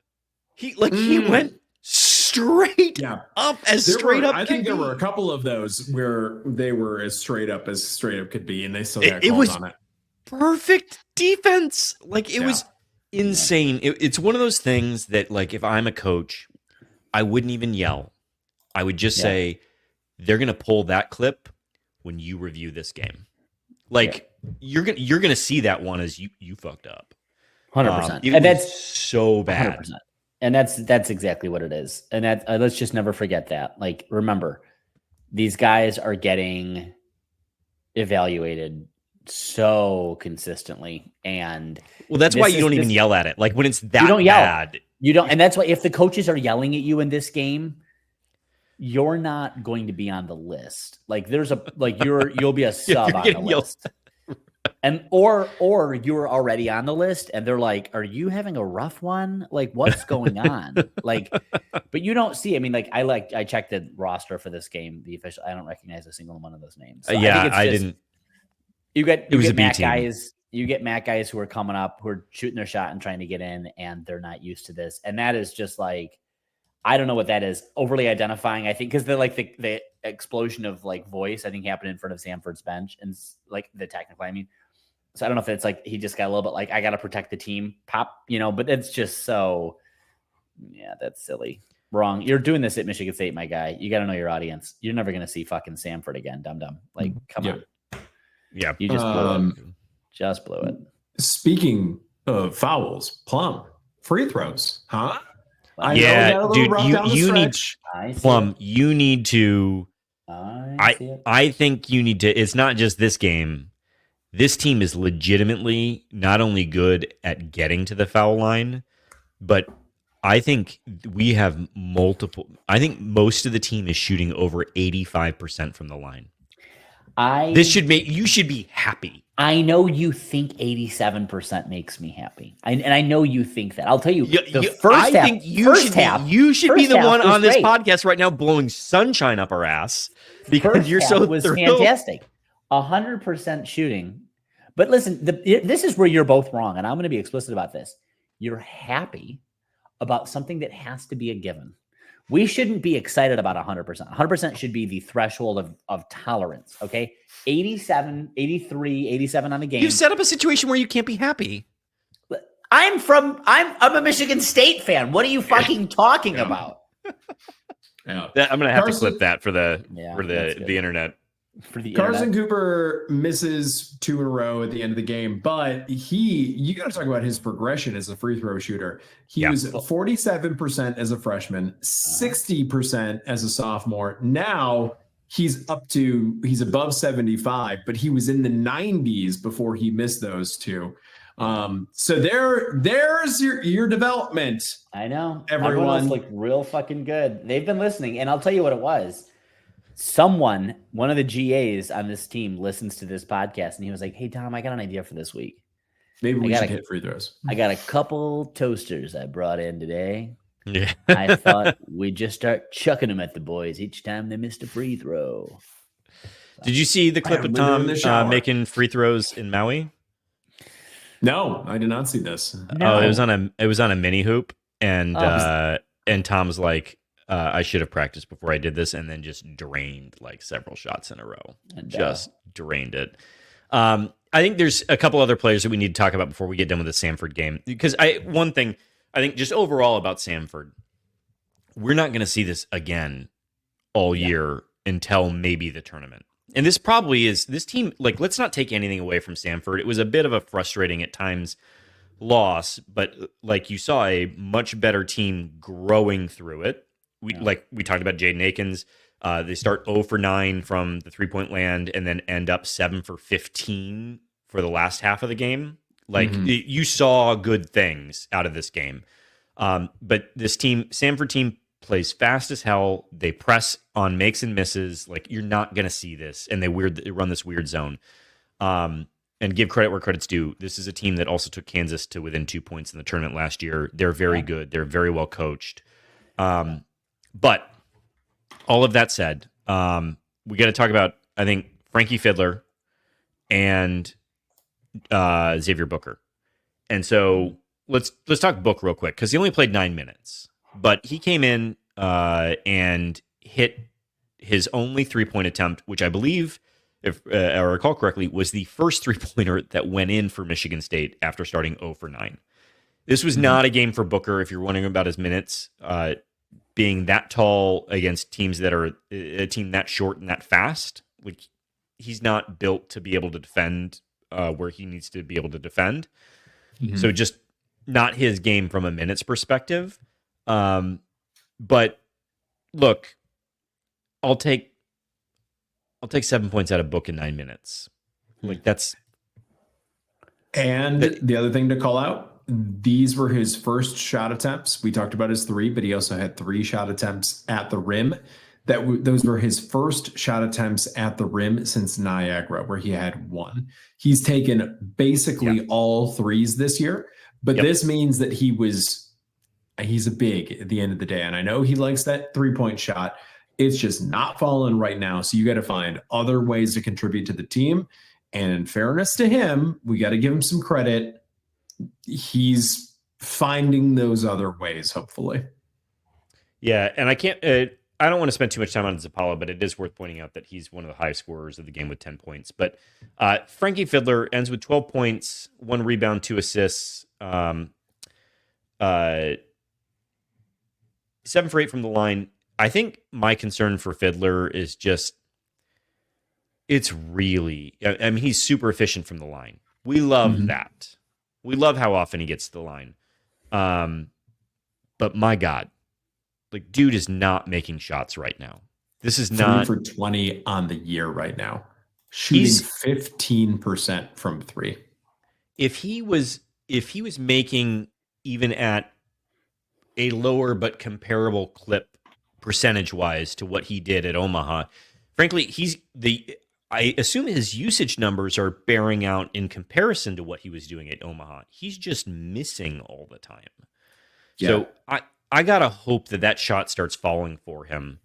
He went straight up as straight up. I think there were a couple of those where they were as straight up could be, and they still got called on it. Perfect defense. Like, it was insane. It's one of those things that, like, if I'm a coach, I wouldn't even yell. I would just say, they're going to pull that clip when you review this game. Like, you're gonna see that one as you fucked up. 100%. And that's so bad. 100%. And that's exactly what it is. And that let's just never forget that. Like, remember, these guys are getting evaluated so consistently, and that's why you don't even yell at it. Like, when it's that you don't bad, you don't. And that's why if the coaches are yelling at you in this game, you're not going to be on the list. Like, you'll be a sub on the list. And or you're already on the list and they're like, are you having a rough one? Like, what's going on? Like, but you don't see, I mean, like, I checked the roster for this game, the official, I don't recognize a single one of those names. So I didn't. You get Mac guys, you get Mac guys who are coming up, who are shooting their shot and trying to get in, and they're not used to this. And that is just like, I don't know what that is. Overly identifying, I think, because they're like the explosion of like voice, I think, happened in front of Samford's bench, and like the technical, I mean. So I don't know if it's like he just got a little bit like, I got to protect the team pop, but it's just so, that's silly. Wrong. You're doing this at Michigan State, my guy. You got to know your audience. You're never going to see fucking Samford again, dum-dum. Like, come on. Yeah. You just blew it. Just blew it. Speaking of fouls, Plum, free throws, huh? Dude, you need Plum. You need to. I think you need to. It's not just this game. This team is legitimately not only good at getting to the foul line, but I think we have multiple. I think most of the team is shooting over 85% from the line. You should be happy. I know you think 87% makes me happy. And I know you think that. I'll tell you, you should be the one on this podcast right now blowing sunshine up our ass because you're so was fantastic. 100% shooting. But listen, this is where you're both wrong, and I'm going to be explicit about this. You're happy about something that has to be a given. We shouldn't be excited about 100%. 100% should be the threshold of tolerance, okay? 87, 83, 87 on the game. You've set up a situation where you can't be happy. I'm a Michigan State fan. What are you fucking talking about? I'm going to have to clip that for the internet. Carson Cooper misses 2 in a row at the end of the game, but you got to talk about his progression as a free throw shooter. He was 47% as a freshman, 60% as a sophomore. Now he's above 75, but he was in the 90s before he missed those 2. So there's your development. I know. Everyone looked real fucking good. They've been listening, and I'll tell you what it was. One of the GAs on this team listens to this podcast, and he was like, "Hey Tom, I got an idea for this week. Maybe we should hit free throws. I got a couple toasters I brought in today. Yeah, I thought we'd just start chucking them at the boys each time they missed a free throw." Did you see the clip of Tom making free throws in Maui? No, I did not see this. No. Oh, it was on a mini hoop, and Tom's like, I should have practiced before I did this, and then just drained like several shots in a row. Just drained it. I think there's a couple other players that we need to talk about before we get done with the Samford game. Because one thing I think just overall about Samford, we're not going to see this again all year until maybe the tournament. And this probably is this team. Like, let's not take anything away from Samford. It was a bit of a frustrating at times loss, but like you saw a much better team growing through it. Like we talked about Jaden Akins. They start 0 for 9 from the 3-point land and then end up 7 for 15 for the last half of the game. Like you saw good things out of this game. But this team, Samford team, plays fast as hell. They press on makes and misses. Like you're not going to see this. And they run this weird zone. And give credit where credit's due. This is a team that also took Kansas to within 2 points in the tournament last year. They're very good. They're very well coached. But all of that said, we got to talk about, I think, Frankie Fiddler and Xavier Booker. And so let's talk Book real quick because he only played 9 minutes, but he came in and hit his only 3-point attempt, which I believe, if I recall correctly, was the first 3-pointer that went in for Michigan State after starting 0 for 9. This was not a game for Booker, if you're wondering about his minutes. Being that tall against teams that are a team that short and that fast, like he's not built to be able to defend where he needs to be able to defend. So just not his game from a minutes perspective. But look, I'll take 7 points out of Book in 9 minutes. Like that's. And the other thing to call out, these were his first shot attempts. We talked about his 3, but he also had 3 shot attempts at the rim. Those were his first shot attempts at the rim since Niagara, where he had 1. He's taken basically all threes this year, but this means that he's a big at the end of the day. And I know he likes that 3-point shot. It's just not falling right now. So you got to find other ways to contribute to the team. And in fairness to him, we got to give him some credit. He's finding those other ways, hopefully. Yeah, and I don't want to spend too much time on Zappala, but it is worth pointing out that he's one of the highest scorers of the game with 10 points. But Frankie Fiddler ends with 12 points, 1 rebound, 2 assists, 7 for 8 from the line. I think my concern for Fiddler is just, it's really, I mean, he's super efficient from the line. We love that. We love how often he gets to the line. But my God, like, dude is not making shots right now. This is not 3 for 20 on the year right now. Shooting 15% from 3. If he was making even at a lower but comparable clip percentage-wise to what he did at Omaha, frankly, I assume his usage numbers are bearing out in comparison to what he was doing at Omaha. He's just missing all the time. Yeah. So I gotta hope that shot starts falling for him.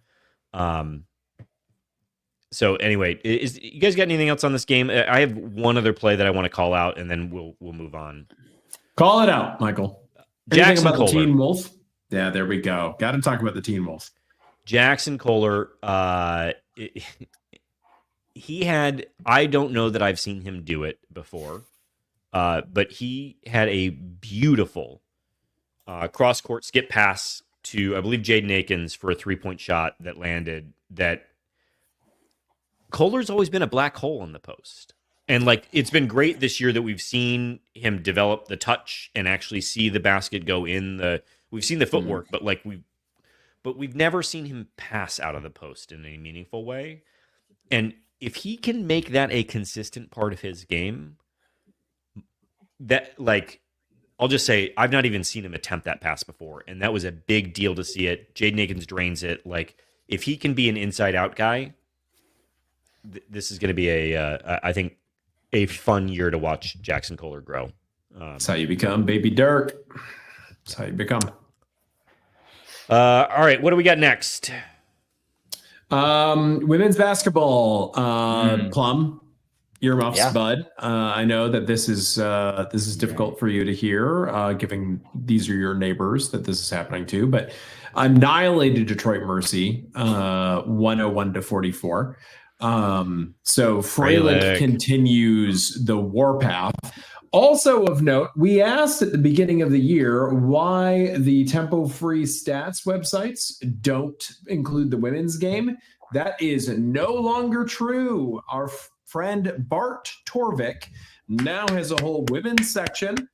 So anyway, you guys got anything else on this game? I have one other play that I want to call out, and then we'll move on. Call it out, Michael. Jackson Anything about Kohler. The Teen Wolf? Yeah, there we go. Got to talk about the Teen Wolf. Jackson Kohler. He had, I don't know that I've seen him do it before, but he had a beautiful cross-court skip pass to, I believe, Jaden Akins for a 3-point shot that landed. That Kohler's always been a black hole in the post. And like, it's been great this year that we've seen him develop the touch and actually see the basket go in we've seen the footwork, but we've never seen him pass out of the post in any meaningful way. And if he can make that a consistent part of his game, that, like, I'll just say, I've not even seen him attempt that pass before, and that was a big deal to see it. Jaden Akins drains it. Like, if he can be an inside-out guy, this is going to be I think, a fun year to watch Jackson Kohler grow. That's how you become Baby Dirk. That's how you become. All right, what do we got next? Women's basketball. Plum, earmuffs, bud. I know that this is difficult for you to hear, given these are your neighbors that this is happening to, but annihilated Detroit Mercy 101-44. So Freilich continues the warpath. Also of note, we asked at the beginning of the year why the tempo-free stats websites don't include the women's game. That is no longer true. Our friend Bart Torvik now has a whole women's section,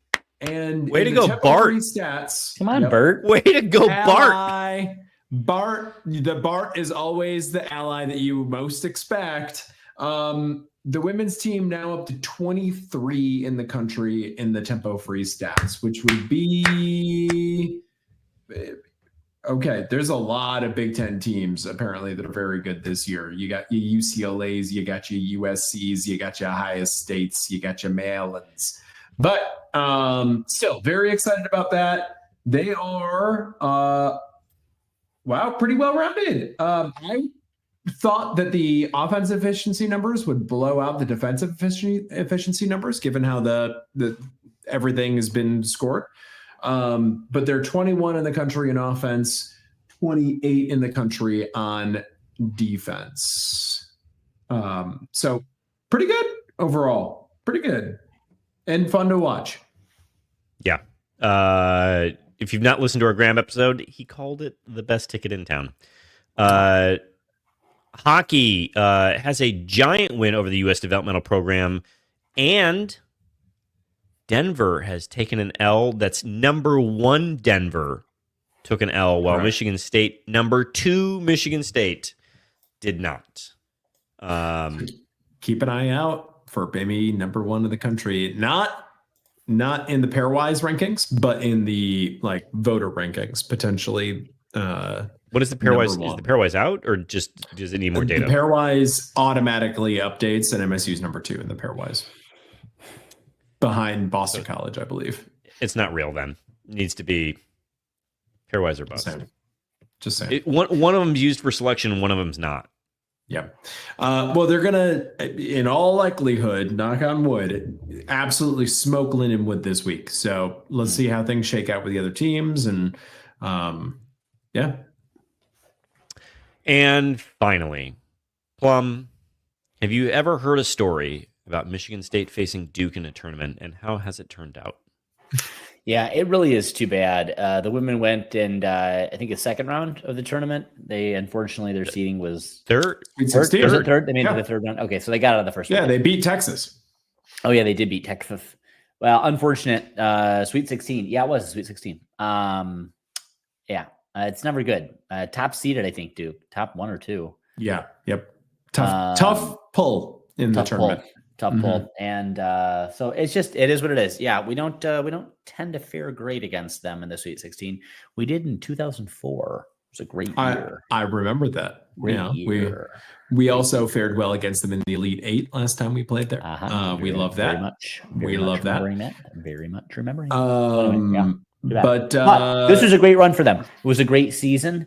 And way to in the go, Tempo Bart. Free Stats. Come on, Bert. Way to go, Bart. Ally. The Bart is always the ally that you most expect. The women's team now up to 23 in the country in the Tempo Free Stats, which would be okay. There's a lot of Big Ten teams apparently that are very good this year. You got your UCLA's, you got your USC's, you got your Ohio States, you got your Maryland's. But still very excited about that. They are pretty well rounded. I thought that the offensive efficiency numbers would blow out the defensive efficiency numbers, given how the everything has been scored. But they're 21 in the country in offense, 28 in the country on defense. So pretty good overall. Pretty good. And fun to watch. Yeah. If you've not listened to our Graham episode, he called it the best ticket in town. Hockey has a giant win over the U.S. developmental program, and Denver has taken an L. That's number 1 Denver took an L, while Michigan State, number 2 Michigan State, did not. Keep an eye out for maybe number 1 in the country. Not in the pairwise rankings, but in the voter rankings potentially. What is the pairwise? Is the pairwise out, or just does it need more data? The pairwise automatically updates, and MSU is number 2 in the pairwise, behind Boston College, I believe. It's not real then. It needs to be pairwise or bust. Just saying. One of them's used for selection, and one of them's not. Yep. Well, they're gonna, in all likelihood, knock on wood, absolutely smoke Lindenwood this week. So let's see how things shake out with the other teams, and yeah. And finally, Plum, have you ever heard a story about Michigan State facing Duke in a tournament, and how has it turned out? Yeah, it really is too bad. The women went and I think the second round of the tournament. They unfortunately their seeding was third. Was it third? They made it to the third round. Okay, so they got out of the first round. Yeah, they beat Texas. Oh yeah, they did beat Texas. Well, unfortunate. Sweet 16. Yeah, it was a Sweet 16. Yeah, it's never good. Top seeded, I think, Duke. Top 1 or 2. Yeah. Yep. Tough pull in the tournament. Tough pull. And so it is what it is. Yeah, we don't tend to fare great against them in the Sweet 16. We did in 2004. It was a great year. I remember that. Year. We also fared well against them in the Elite 8 last time we played there. We love that. Very much. We love that. Very much remembering. But this was a great run for them. It was a great season.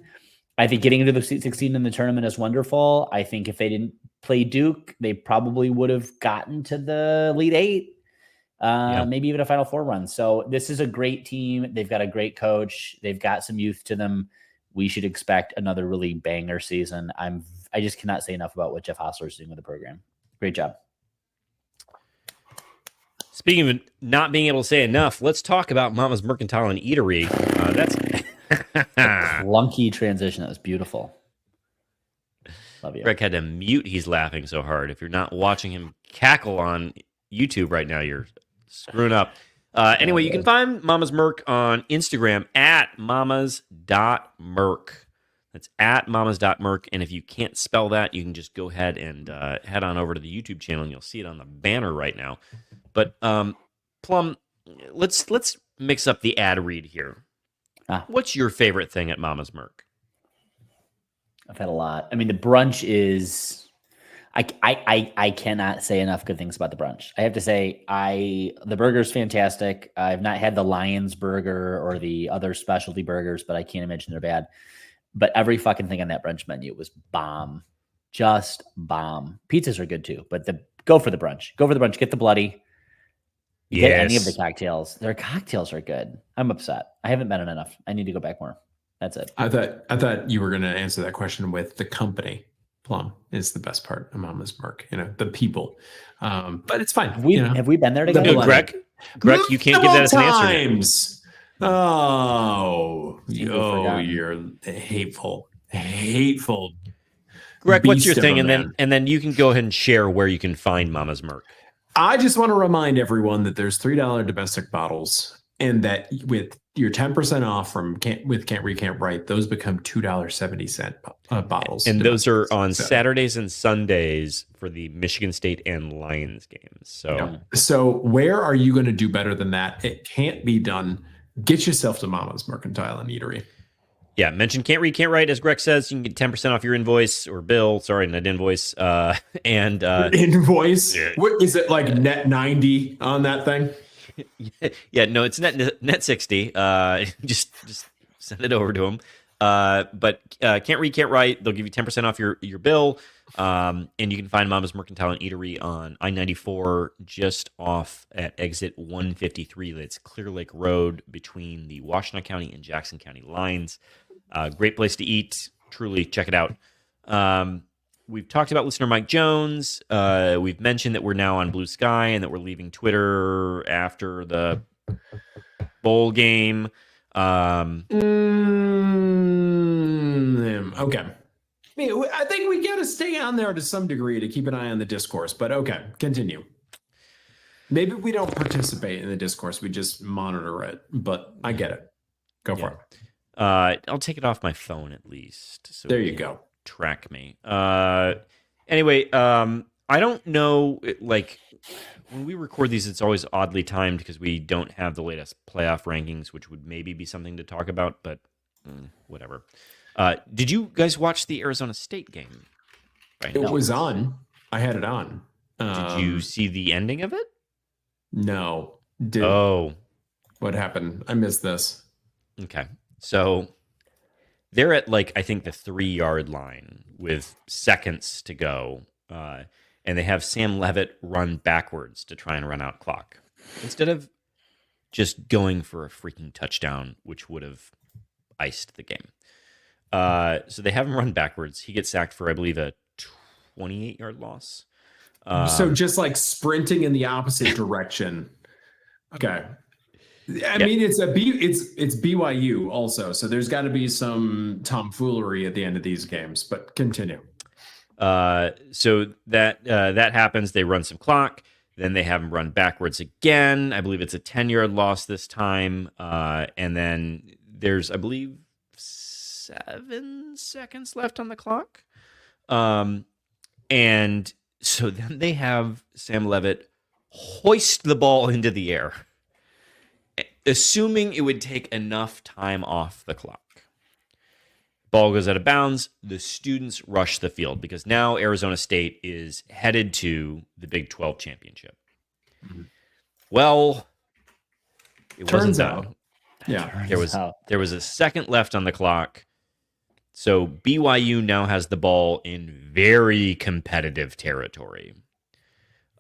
I think getting into the Sweet 16 in the tournament is wonderful. I think if they didn't play Duke, they probably would have gotten to the Elite 8, maybe even a Final Four run. So this is a great team. They've got a great coach. They've got some youth to them. We should expect another really banger season. I just cannot say enough about what Jeff Hostler is doing with the program. Great job. Speaking of not being able to say enough, let's talk about Mama's Mercantile and Eatery. That's clunky transition. That was beautiful. Love you. Greg had to mute. He's laughing so hard. If you're not watching him cackle on YouTube right now, you're screwing up. Anyway, you can find Mama's Merc on Instagram at mamas.merc. That's at mamas.merc. And if you can't spell that, you can just go ahead and head on over to the YouTube channel, and you'll see it on the banner right now. But Plum, let's mix up the ad read here. What's your favorite thing at Mama's Merc? I've had a lot. I mean, the brunch is. I cannot say enough good things about the brunch. I have to say, the burger's fantastic. I've not had the Lions burger or the other specialty burgers, but I can't imagine they're bad. But every fucking thing on that brunch menu was bomb, just bomb. Pizzas are good too, but go for the brunch. Go for the brunch. Get the bloody. Get any of the cocktails. Their cocktails are good. I'm upset. I haven't been in enough. I need to go back more. That's it. I thought you were going to answer that question with the company. Plum is the best part of Mama's Merc. The people. But it's fine. Have we been there together? No, Greg, you can't give that as an answer. Oh, you're hateful. Greg, what's your thing? And then you can go ahead and share where you can find Mama's Merc. I just want to remind everyone that there's $3 domestic bottles and that with your 10% off from Can't Read, Can't Write, those become $2.70 bottles. And those are on So- Saturdays and Sundays for the Michigan State and Lions games. So, Yeah. So where are you going to do better than that? It can't be done. Get yourself to Mama's Mercantile and Eatery. yeah, mention Can't Read, Can't Write. As Greg says, you can get 10% off your invoice or bill. Sorry, not invoice. And Invoice? Yeah. What is it, like net 90 on that thing? yeah, no, it's net 60. Just send it over to them. But Can't Read, Can't Write. They'll give you 10% off your bill. And you can find Mama's Mercantile and Eatery on I-94, just off at exit 153. That's Clear Lake Road between the Washtenaw County and Jackson County lines. Great place to eat. Truly, check it out. We've talked about listener Mike Jones. We've mentioned that we're now on Blue Sky and that we're leaving Twitter after the bowl game. Okay. I think we got to stay on there to some degree to keep an eye on the discourse, but okay, continue. Maybe we don't participate in the discourse, we just monitor it, but I get it. Go for it. I'll take it off my phone at least. So There you go. Track me. Anyway, I don't know, like, when we record these, it's always oddly timed because we don't have the latest playoff rankings, which would maybe be something to talk about, but whatever. Did you guys watch the Arizona State game? It was on. I had it on. Did you see the ending of it? No. What happened? I missed this. Okay. So they're at, like, I think the 3-yard line with seconds to go. And they have Sam Levitt run backwards to try and run out clock instead of just going for a freaking touchdown, which would have iced the game. So they have him run backwards. He gets sacked for, I believe, a 28-yard loss. So just like sprinting in the opposite direction. Okay. I mean, it's BYU also, so there's got to be some tomfoolery at the end of these games. But continue. So that happens. They run some clock. Then they have him run backwards again. I believe it's a 10-yard loss this time. And then there's, I believe, 7 seconds left on the clock. And so then they have Sam Levitt hoist the ball into the air, assuming it would take enough time off the clock. Ball goes out of bounds. The students rush the field because now Arizona State is headed to the Big 12 championship. Mm-hmm. Well, it Turns wasn't out. done. Yeah. There was a second left on the clock. So BYU now has the ball in very competitive territory.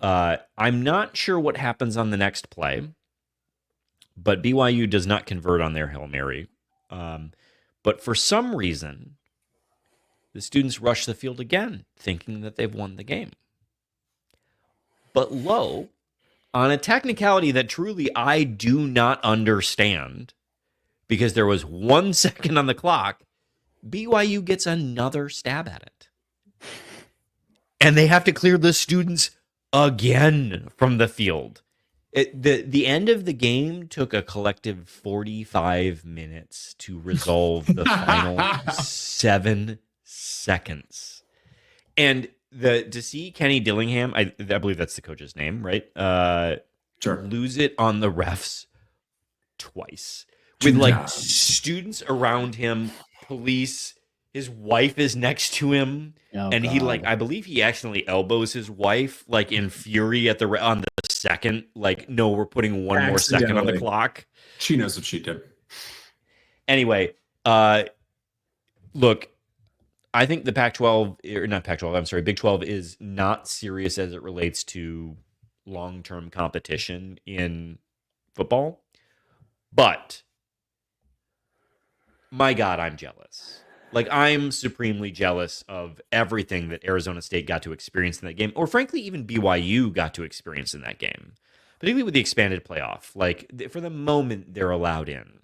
I'm not sure what happens on the next play, but BYU does not convert on their Hail Mary. But for some reason, the students rush the field again, thinking that they've won the game. But lo, on a technicality that truly I do not understand, because there was 1 second on the clock, BYU gets another stab at it. And they have to clear the students again from the field. The end of the game took a collective 45 minutes to resolve the final 7 seconds. And to see Kenny Dillingham, I believe that's the coach's name, right? Sure. Lose it on the refs twice. With like students around him, police, his wife is next to him. Oh, and God. he I believe he accidentally elbows his wife like in fury at on the second, like, no, we're putting one more second on the clock. She knows what she did. Anyway, look, I think the Pac-12, or not Pac-12, I'm sorry, Big 12 is not serious as it relates to long-term competition in football. But my God, I'm jealous. Like, I'm supremely jealous of everything that Arizona State got to experience in that game, or frankly, even BYU got to experience in that game, particularly with the expanded playoff. Like, for the moment, they're allowed in.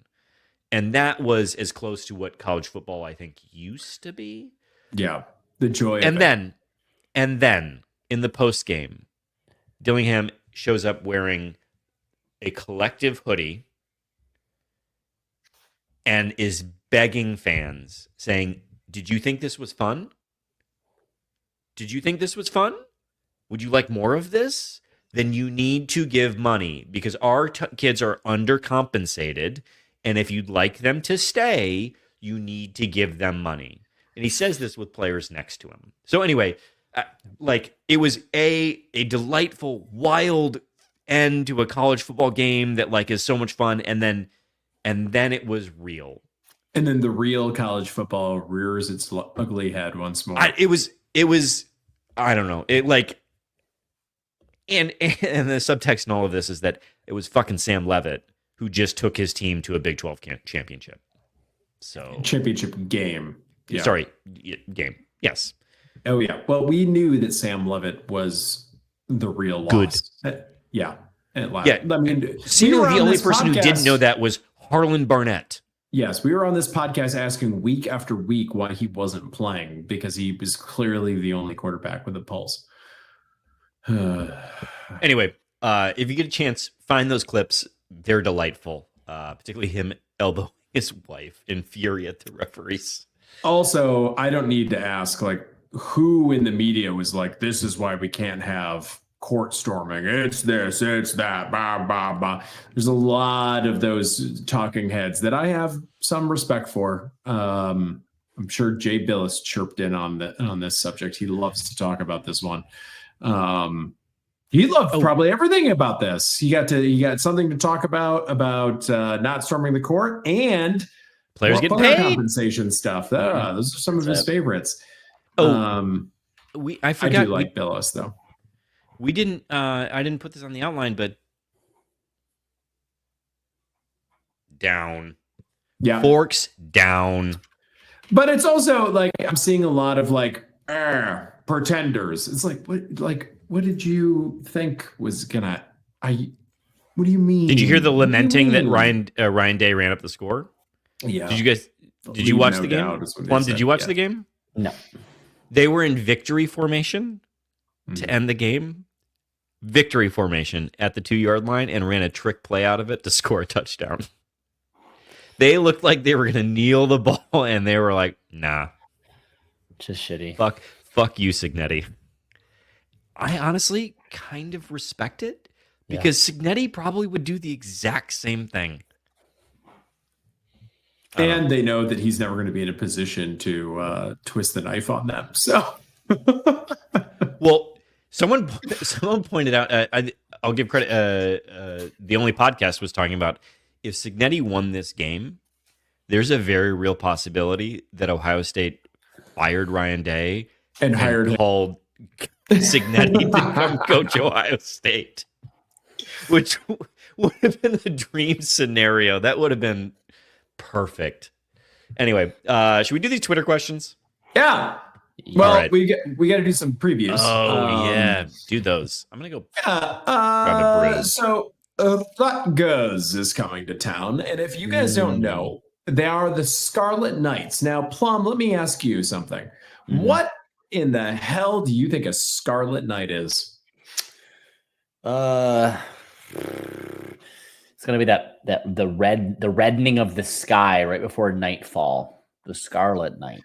And that was as close to what college football, I think, used to be. Yeah, the joy And of then, in the post game, Dillingham shows up wearing a collective hoodie and is begging fans, saying, "Did you think this was fun? Did you think this was fun? Would you like more of this? Then you need to give money because our kids are undercompensated. And if you'd like them to stay, you need to give them money." And he says this with players next to him. So anyway, like it was a delightful, wild end to a college football game that like is so much fun. And then it was real. And then the real college football rears its ugly head once more. It was, I don't know. It like, and the subtext in all of this is that it was fucking Sam Levitt who just took his team to a Big 12 championship. So championship game. Yeah. Sorry, game. Yes. Oh yeah. Well, we knew that Sam Levitt was the real loss. Good. Yeah. At last. Yeah. I mean, seemingly the only person who didn't know that was Harlan Barnett. Yes, we were on this podcast asking week after week why he wasn't playing because he was clearly the only quarterback with a pulse. Anyway, if you get a chance, find those clips. They're delightful, particularly him elbowing his wife in fury at the referees. Also, I don't need to ask, like, who in the media was like, this is why we can't have court storming. It's this, it's that, blah, blah, blah. There's a lot of those talking heads that I have some respect for. I'm sure Jay Billis chirped in on this subject. He loves to talk about this one. He loved probably everything about this. He got something to talk about not storming the court and players getting paid, compensation stuff. Those are some of his favorites. I forgot. I do like Billis though. We didn't. I didn't put this on the outline, but down. Yeah, forks down. But it's also like I'm seeing a lot of like pretenders. It's like what did you think was gonna? What do you mean? Did you hear the lamenting that Ryan Day ran up the score? Yeah. Did you watch the game? Plum, did you watch the game? No. They were in victory formation to end the game. Victory formation at the 2-yard line and ran a trick play out of it to score a touchdown. They looked like they were going to kneel the ball, and they were like, nah. Just shitty. Fuck you, Signetti. I honestly kind of respect it because Signetti probably would do the exact same thing. And they know that he's never going to be in a position to twist the knife on them. So, well, someone pointed out. I'll give credit. The only podcast was talking about if Signetti won this game, there's a very real possibility that Ohio State fired Ryan Day and hired called Signetti to come coach Ohio State, which would have been the dream scenario. That would have been perfect. Anyway, should we do these Twitter questions? Yeah. Well, right. we got to do some previews. Oh yeah, do those. I'm gonna go grab a brew. So Rutgers is coming to town, and if you guys don't know, they are the Scarlet Knights. Now, Plum, let me ask you something. What in the hell do you think a Scarlet Knight is? It's gonna be the reddening of the sky right before nightfall. The Scarlet Knight.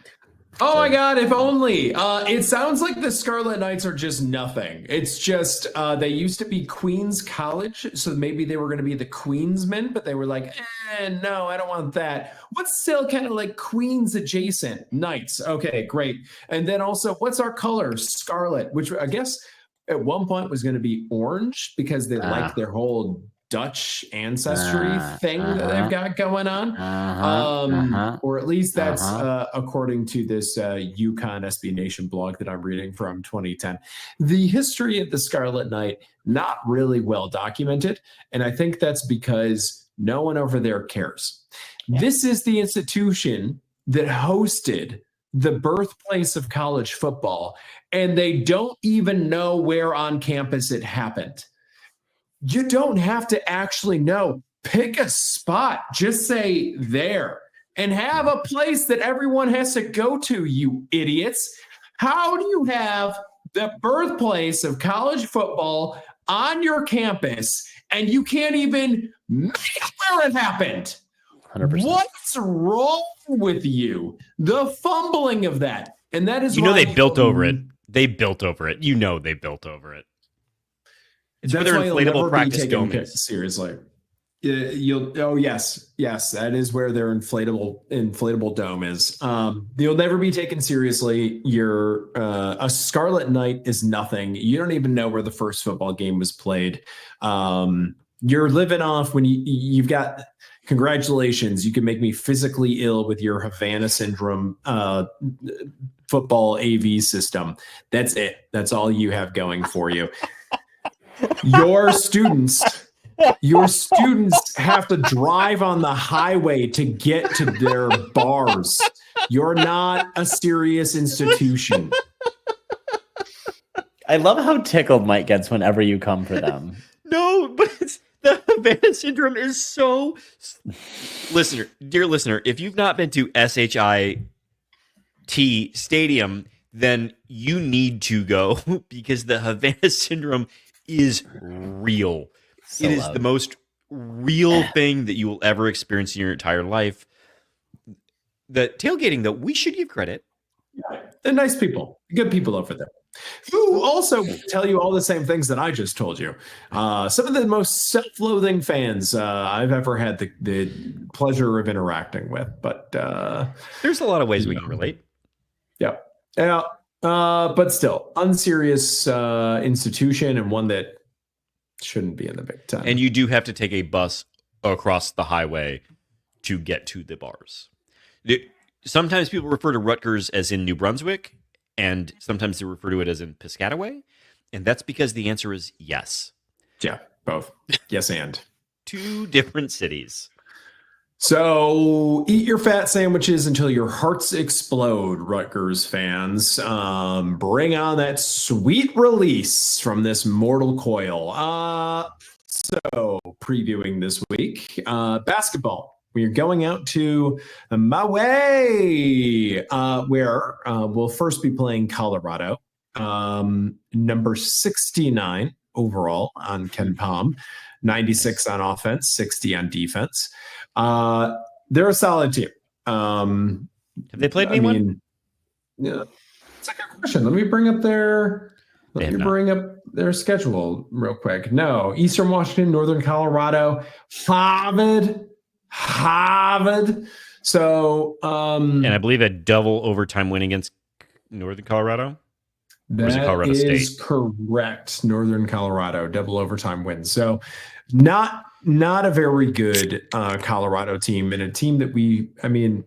Oh my God, if only. It sounds like the Scarlet Knights are just nothing. It's just they used to be Queens College, so maybe they were going to be the Queensmen, but they were like, no, I don't want that. What's still kind of like Queens adjacent? Knights. Okay, great. And then also, what's our color? Scarlet, which I guess at one point was going to be orange because they like their whole Dutch ancestry thing that they've got going on. Or at least that's according to this Yukon SB Nation blog that I'm reading from 2010. The history of the Scarlet Knight, not really well documented. And I think that's because no one over there cares. Yeah. This is the institution that hosted the birthplace of college football, and they don't even know where on campus it happened. You don't have to actually know. Pick a spot. Just say there and have a place that everyone has to go to, you idiots. How do you have the birthplace of college football on your campus and you can't even make where it happened? 100%. What's wrong with you? The fumbling of that. And that is they built over it. They built over it. They built over it. It's where their inflatable practice dome is. Seriously. Yes, that is where their inflatable dome is. You'll never be taken seriously. A Scarlet Knight is nothing. You don't even know where the first football game was played. You're living off when you've got. Congratulations, you can make me physically ill with your Havana syndrome football AV system. That's it. That's all you have going for you. Your students have to drive on the highway to get to their bars. You're not a serious institution. I love how tickled Mike gets whenever you come for them. No, but the Havana syndrome is so... Dear listener, if you've not been to SHIT Stadium, then you need to go because the Havana syndrome is real. So it is loud. the most real thing that you will ever experience in your entire life. The tailgating, though, we should give credit. Yeah, they're nice people, good people over there, who also tell you all the same things that I just told you. Some of the most self-loathing fans I've ever had the pleasure of interacting with. But there's a lot of ways we can relate. Yeah. But still, unserious institution and one that shouldn't be in the Big Ten. And you do have to take a bus across the highway to get to the bars. Sometimes people refer to Rutgers as in New Brunswick, and sometimes they refer to it as in Piscataway, and that's because the answer is yes. Yeah, both. Yes, and. 2 different cities. So eat your fat sandwiches until your hearts explode, Rutgers fans. Bring on that sweet release from this mortal coil. So previewing this week, basketball. We are going out to Maui, where we'll first be playing Colorado, number 69 overall on Ken Palm, 96 on offense, 60 on defense. They're a solid team. Have they played anyone? Yeah, it's a good question. Let me bring up their schedule real quick. No, Eastern Washington, Northern Colorado, Harvard. So, and I believe a double overtime win against Northern Colorado. That Colorado is State? Correct. Northern Colorado, double overtime win. So, not a very good Colorado team, and a team that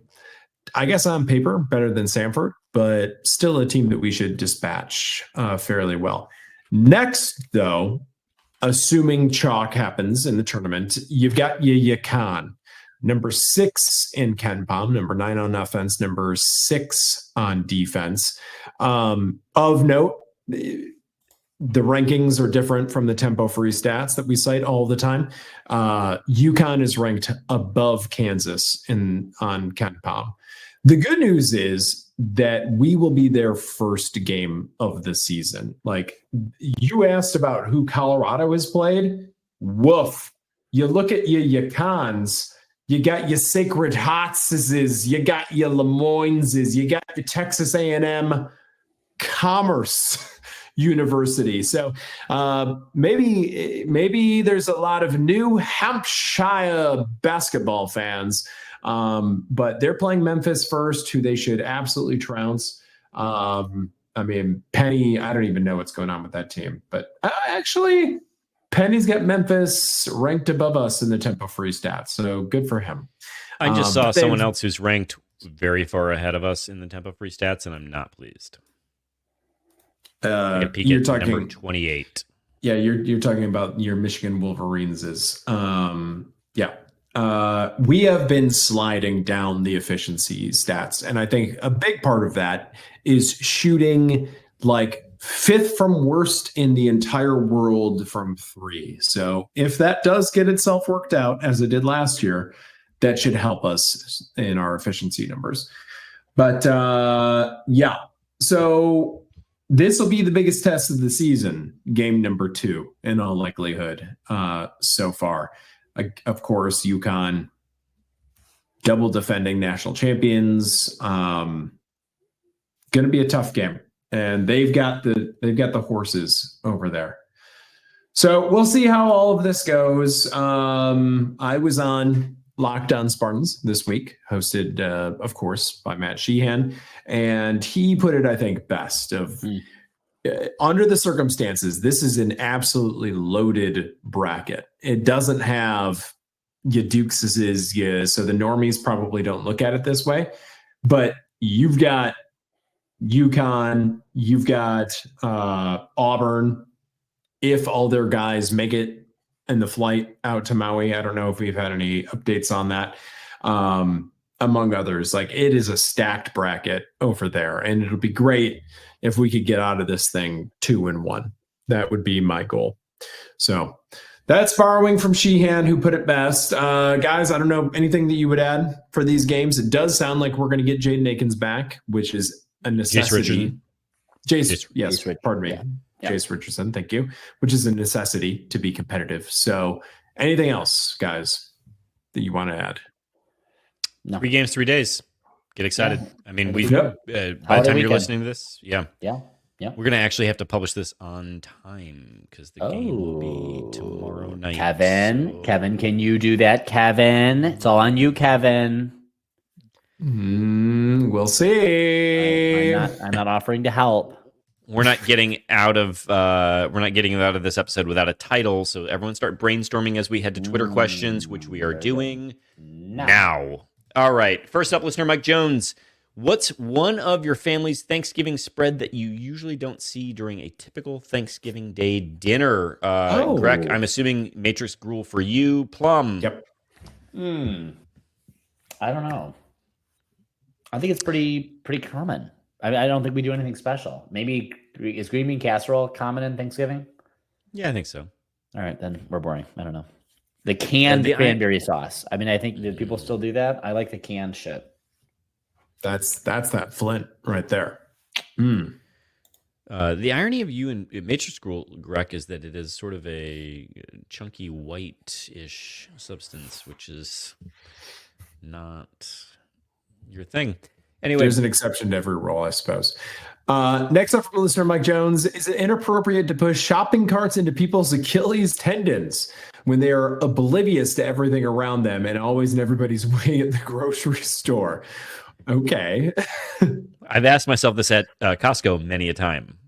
I guess on paper better than Samford, but still a team that we should dispatch fairly well. Next, though, assuming chalk happens in the tournament, you've got UConn, number 6 in Ken Palm, number 9 on offense, number 6 on defense. Of note, the rankings are different from the tempo free stats that we cite all the time. UConn is ranked above Kansas on Ken Palm. The good news is that we will be their first game of the season. Like, you asked about who Colorado has played. Woof. You look at your UConns, you got your Sacred Heartses, you got your Lemoyneses, you got your Texas A&M Commerce University. So maybe there's a lot of New Hampshire basketball fans, but they're playing Memphis first, who they should absolutely trounce. Penny, I don't even know what's going on with that team, but actually Penny's got Memphis ranked above us in the tempo free stats. So good for him. I just saw someone else who's ranked very far ahead of us in the tempo free stats, and I'm not pleased. You're talking number 28. Yeah, you're talking about your Michigan Wolverines. We have been sliding down the efficiency stats, and I think a big part of that is shooting like 5th from worst in the entire world from 3. So if that does get itself worked out as it did last year, that should help us in our efficiency numbers. But so this will be the biggest test of the season, game number 2, in all likelihood, so far. Of course, UConn, double defending national champions. Going to be a tough game, and they've got the horses over there. So we'll see how all of this goes. I was on Locked On Spartans this week, hosted, of course, by Matt Sheehan, and he put it, I think, best of. Under the circumstances, this is an absolutely loaded bracket. It doesn't have your Dukeses, so the normies probably don't look at it this way. But you've got UConn, you've got Auburn. If all their guys make it in the flight out to Maui, I don't know if we've had any updates on that. Among others, like it is a stacked bracket over there, and it'll be great if we could get out of this thing 2-1. That would be my goal. So that's borrowing from Sheehan, who put it best. Guys, I don't know anything that you would add for these games. It does sound like we're going to get Jaden Akins back, which is a necessity. Jace, pardon me. Yeah. Jace Richardson, thank you, which is a necessity to be competitive. So anything else, guys, that you want to add? No. 3 games, 3 days. Get excited. Yeah. I mean, by the time you're listening to this, yeah. We're going to actually have to publish this on time because the game will be tomorrow night. Kevin, can you do that, Kevin? It's all on you, Kevin. We'll see. I'm not offering to help. We're not getting out of this episode without a title. So everyone start brainstorming as we head to Twitter questions, which we are doing now. All right. First up, listener Mike Jones. What's one of your family's Thanksgiving spread that you usually don't see during a typical Thanksgiving Day dinner? Greg, I'm assuming matrix gruel for you. Plum. Yep. I don't know. I think it's pretty common. I don't think we do anything special. Maybe is green bean casserole common in Thanksgiving? Yeah, I think so. All right, then we're boring. I don't know. The canned cranberry sauce. I mean, I think that people still do that. I like the canned shit. That's that Flint right there. The irony of you and matrix gruel, Greg, is that it is sort of a chunky white-ish substance, which is not your thing. Anyway, there's an exception to every rule, I suppose. Next up from listener Mike Jones, is it inappropriate to push shopping carts into people's Achilles tendons when they are oblivious to everything around them and always in everybody's way at the grocery store? Okay. I've asked myself this at Costco many a time.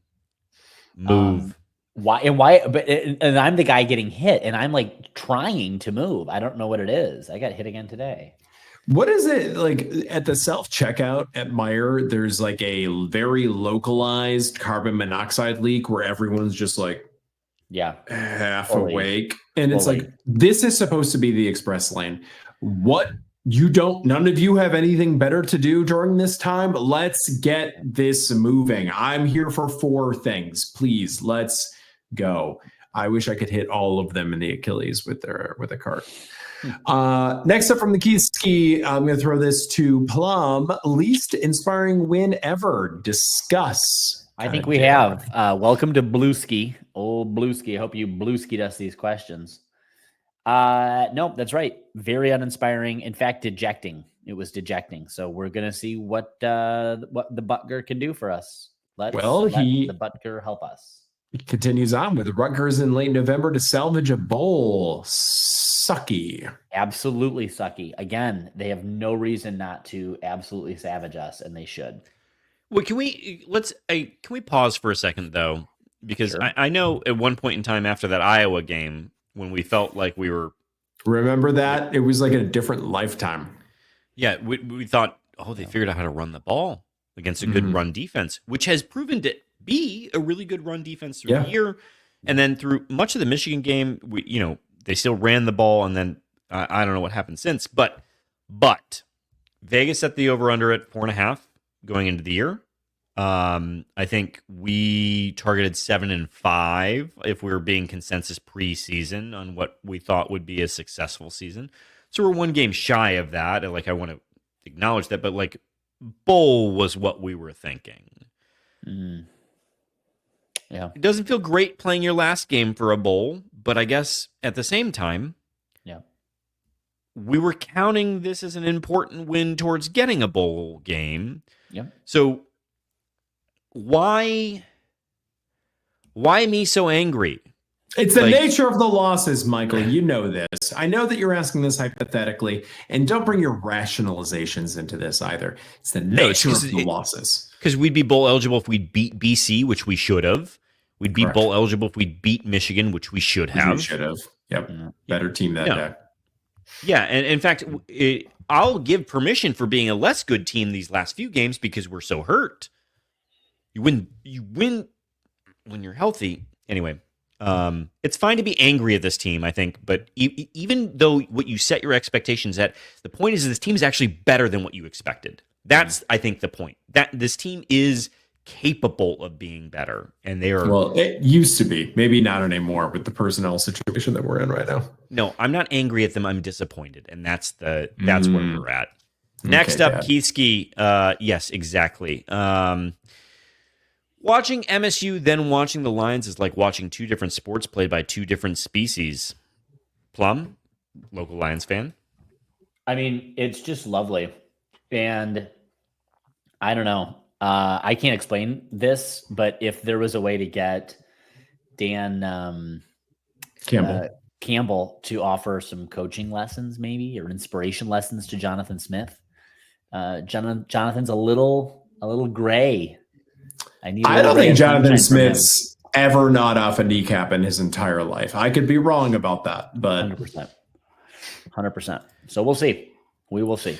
Move. Why? But I'm the guy getting hit, and I'm like trying to move. I don't know what it is. I got hit again today. What is it like at the self-checkout at Meijer? There's like a very localized carbon monoxide leak where everyone's just like, half awake. And it's like, this is supposed to be the express lane. What? None of you have anything better to do during this time? Let's get this moving. I'm here for 4 things. Please, let's go. I wish I could hit all of them in the Achilles with a cart. Next up from the Key Ski, I'm going to throw this to Plum. Least inspiring win ever. Discuss. I think we have. Welcome to Blueski. Old Blueski. I hope you Blueskied us these questions. No, that's right. Very uninspiring. In fact, dejecting. It was dejecting. So we're going to see what the Butker can do for us. Let the Butker help us. He continues on with Rutgers in late November to salvage a bowl. Sucky. Absolutely sucky. Again, they have no reason not to absolutely savage us, and they should. Well, can we pause for a second though? Because sure. I know at one point in time after that Iowa game when we felt like we were. Remember that? It was like a different lifetime. Yeah, we thought, they figured out how to run the ball against a good run defense, which has proven to be a really good run defense through the year. And then through much of the Michigan game, they still ran the ball, and then I don't know what happened since. But Vegas set the over-under at 4.5 going into the year. I think we targeted 7 and 5 if we were being consensus preseason on what we thought would be a successful season. So we're 1 game shy of that. I want to acknowledge that, but bowl was what we were thinking. Yeah, it doesn't feel great playing your last game for a bowl, but I guess at the same time, we were counting this as an important win towards getting a bowl game. Yep. So why me so angry? It's the nature of the losses, Michael. You know this. I know that you're asking this hypothetically, and don't bring your rationalizations into this either. It's the nature of the losses. Because we'd be bowl eligible if we'd beat BC, which we should have. We'd be bowl eligible if we'd beat Michigan, which we should have. We should have. Yep. Better team that day. Yeah, and in fact, I'll give permission for being a less good team these last few games because we're so hurt. You win when you're healthy. Anyway, it's fine to be angry at this team, I think, but even though what you set your expectations at, the point is this team is actually better than what you expected. That's, I think, the point. That this team is capable of being better, and they are. Well, it used to be, maybe not anymore with the personnel situation that we're in right now. No, I'm not angry at them. I'm disappointed, and that's where we're at. Next up, Dad. Keith Ski. Yes, exactly. Watching MSU, then watching the Lions is like watching two different sports played by two different species. Plum, local Lions fan. I mean, it's just lovely, and I don't know. I can't explain this, but if there was a way to get Dan Campbell to offer some coaching lessons, maybe, or inspiration lessons to Jonathan Smith. Jonathan's a little gray. I don't think Jonathan Smith's ever gnawed off a kneecap in his entire life. I could be wrong about that, but 100%. So we'll see. We will see.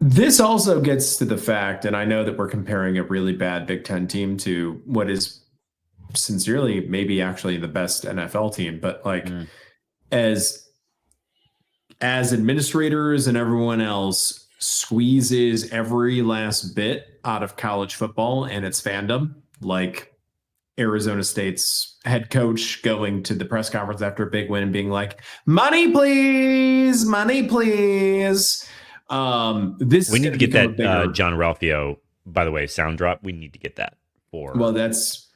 This also gets to the fact, and I know that we're comparing a really bad Big Ten team to what is sincerely maybe actually the best NFL team, but as administrators and everyone else squeezes every last bit out of college football and its fandom, like Arizona State's head coach going to the press conference after a big win and being like, money, please, money, please. We need to get that John Ralphio, by the way, sound drop. We need to get that for. Well, that's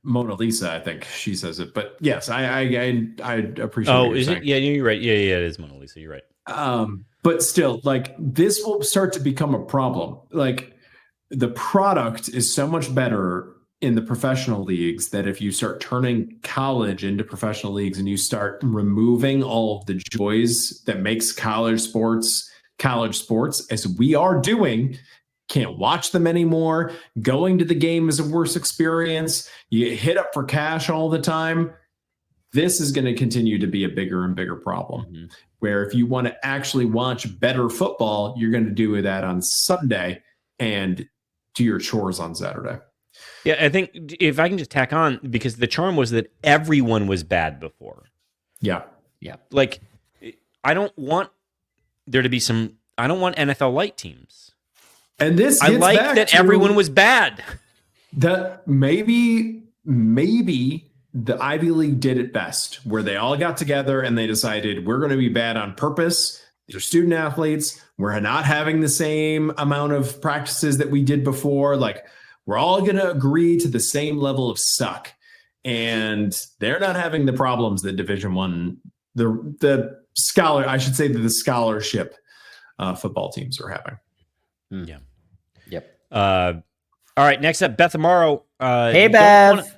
Mona Lisa, I think she says it, but yes, I appreciate. Oh, is it? Yeah, you're right. Yeah, it is Mona Lisa. You're right. But still, like, this will start to become a problem. Like, the product is so much better in the professional leagues that if you start turning college into professional leagues and you start removing all of the joys that makes college sports, as we are doing, can't watch them anymore. Going to the game is a worse experience. You hit up for cash all the time. This is going to continue to be a bigger and bigger problem. Where if you want to actually watch better football, you're going to do that on Sunday and do your chores on Saturday. Yeah, I think if I can just tack on, because the charm was that everyone was bad before. Yeah. Like, I don't want there to be I don't want NFL light teams. And this I like that everyone was bad. That maybe the Ivy League did it best, where they all got together and they decided we're going to be bad on purpose. These are student athletes. We're not having the same amount of practices that we did before. Like, we're all going to agree to the same level of suck. And they're not having the problems that Division I, the scholarship football teams are having. Yeah. Yep. All right. Next up, Beth Amaro. Hey, Beth.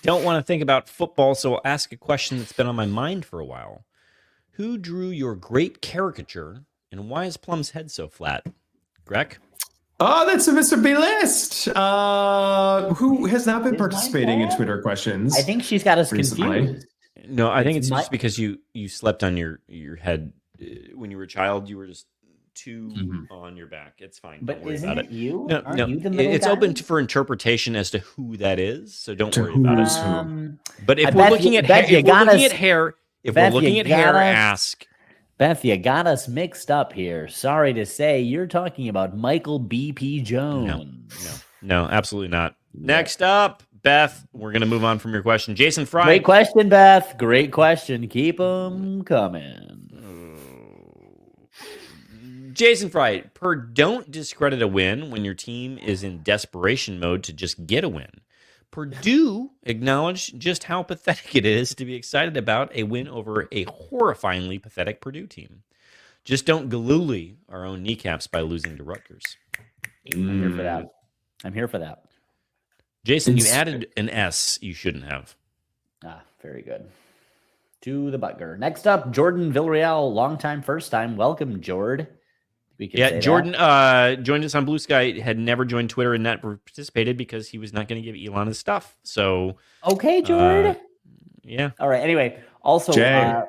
Don't want to think about football, so I'll ask a question that's been on my mind for a while. Who drew your great caricature, and why is Plum's head so flat? Greg? Oh, that's a Mr. B list. Who has not been participating in Twitter questions? I think she's got us recently. confused. No, I think it's just because you slept on your head when you were a child. You were just too on your back. It's fine. But don't worry isn't about it you? No, Aren't no. you the middle It's guy? open for interpretation as to who that is. So don't To worry about who's it. who. But if Beth, we're looking at hair, Beth, you if we're got looking us- at hair, if Beth, we're looking you at hair, got us- ask. Beth, you got us mixed up here. Sorry to say, you're talking about Michael B.P. Jones. No, absolutely not. Next up, Beth, we're going to move on from your question. Jason Fry. Great question, Beth. Great question. Keep them coming. Jason Fry, Pur'Don't discredit a win when your team is in desperation mode to just get a win. Purdue acknowledged just how pathetic it is to be excited about a win over a horrifyingly pathetic Purdue team. Just don't galooly our own kneecaps by losing to Rutgers. I'm here for that. I'm here for that. Jason, you added an S you shouldn't have. Very good. To the Butger. Next up, Jordan Villarreal, long time, first time. Welcome, Jord. Jordan joined us on Blue Sky. Had never joined Twitter and not participated because he was not going to give Elon his stuff. So okay, Jord. Yeah. All right. Anyway, also can't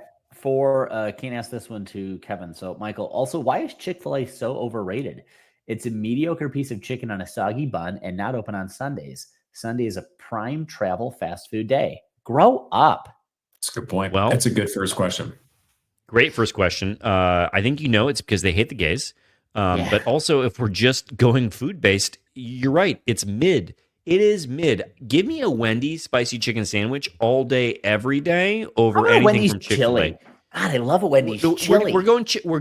ask this one to Kevin. So Michael, also, why is Chick-fil-A so overrated? It's a mediocre piece of chicken on a soggy bun and not open on Sundays. Sunday is a prime travel fast food day. Grow up. That's a good point. Well, that's a good first question. Great first question. I think it's because they hate the gays. But also, if we're just going food-based, you're right. It's mid. It is mid. Give me a Wendy's spicy chicken sandwich all day, every day over anything Wendy's from Chick-fil-A. God, I love a Wendy's chili. We're going chicken. We're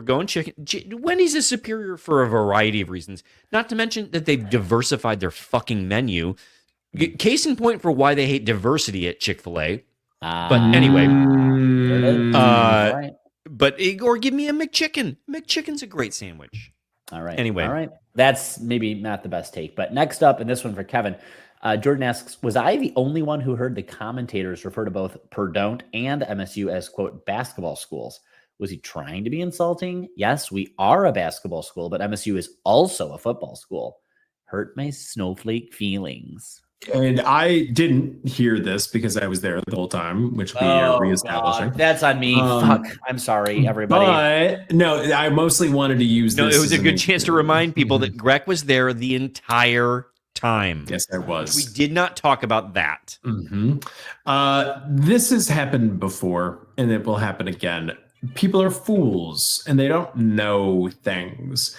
going chicken. Wendy's is superior for a variety of reasons. Not to mention that they've diversified their fucking menu. Case in point for why they hate diversity at Chick-fil-A. But anyway, right. Or give me a McChicken. McChicken's a great sandwich. All right. Anyway, all right. That's maybe not the best take, but next up, and this one for Kevin, Jordan asks, was I the only one who heard the commentators refer to both Pur'Don't and MSU as, quote, basketball schools? Was he trying to be insulting? Yes, we are a basketball school, but MSU is also a football school. Hurt my snowflake feelings. And I didn't hear this because I was there the whole time, which we are reestablishing. That's on me. Fuck. I'm sorry, everybody. But no, I mostly wanted to use this. It was a good chance to remind people that Greg was there the entire time. Yes, I was. We did not talk about that. This has happened before, and it will happen again. People are fools, and they don't know things.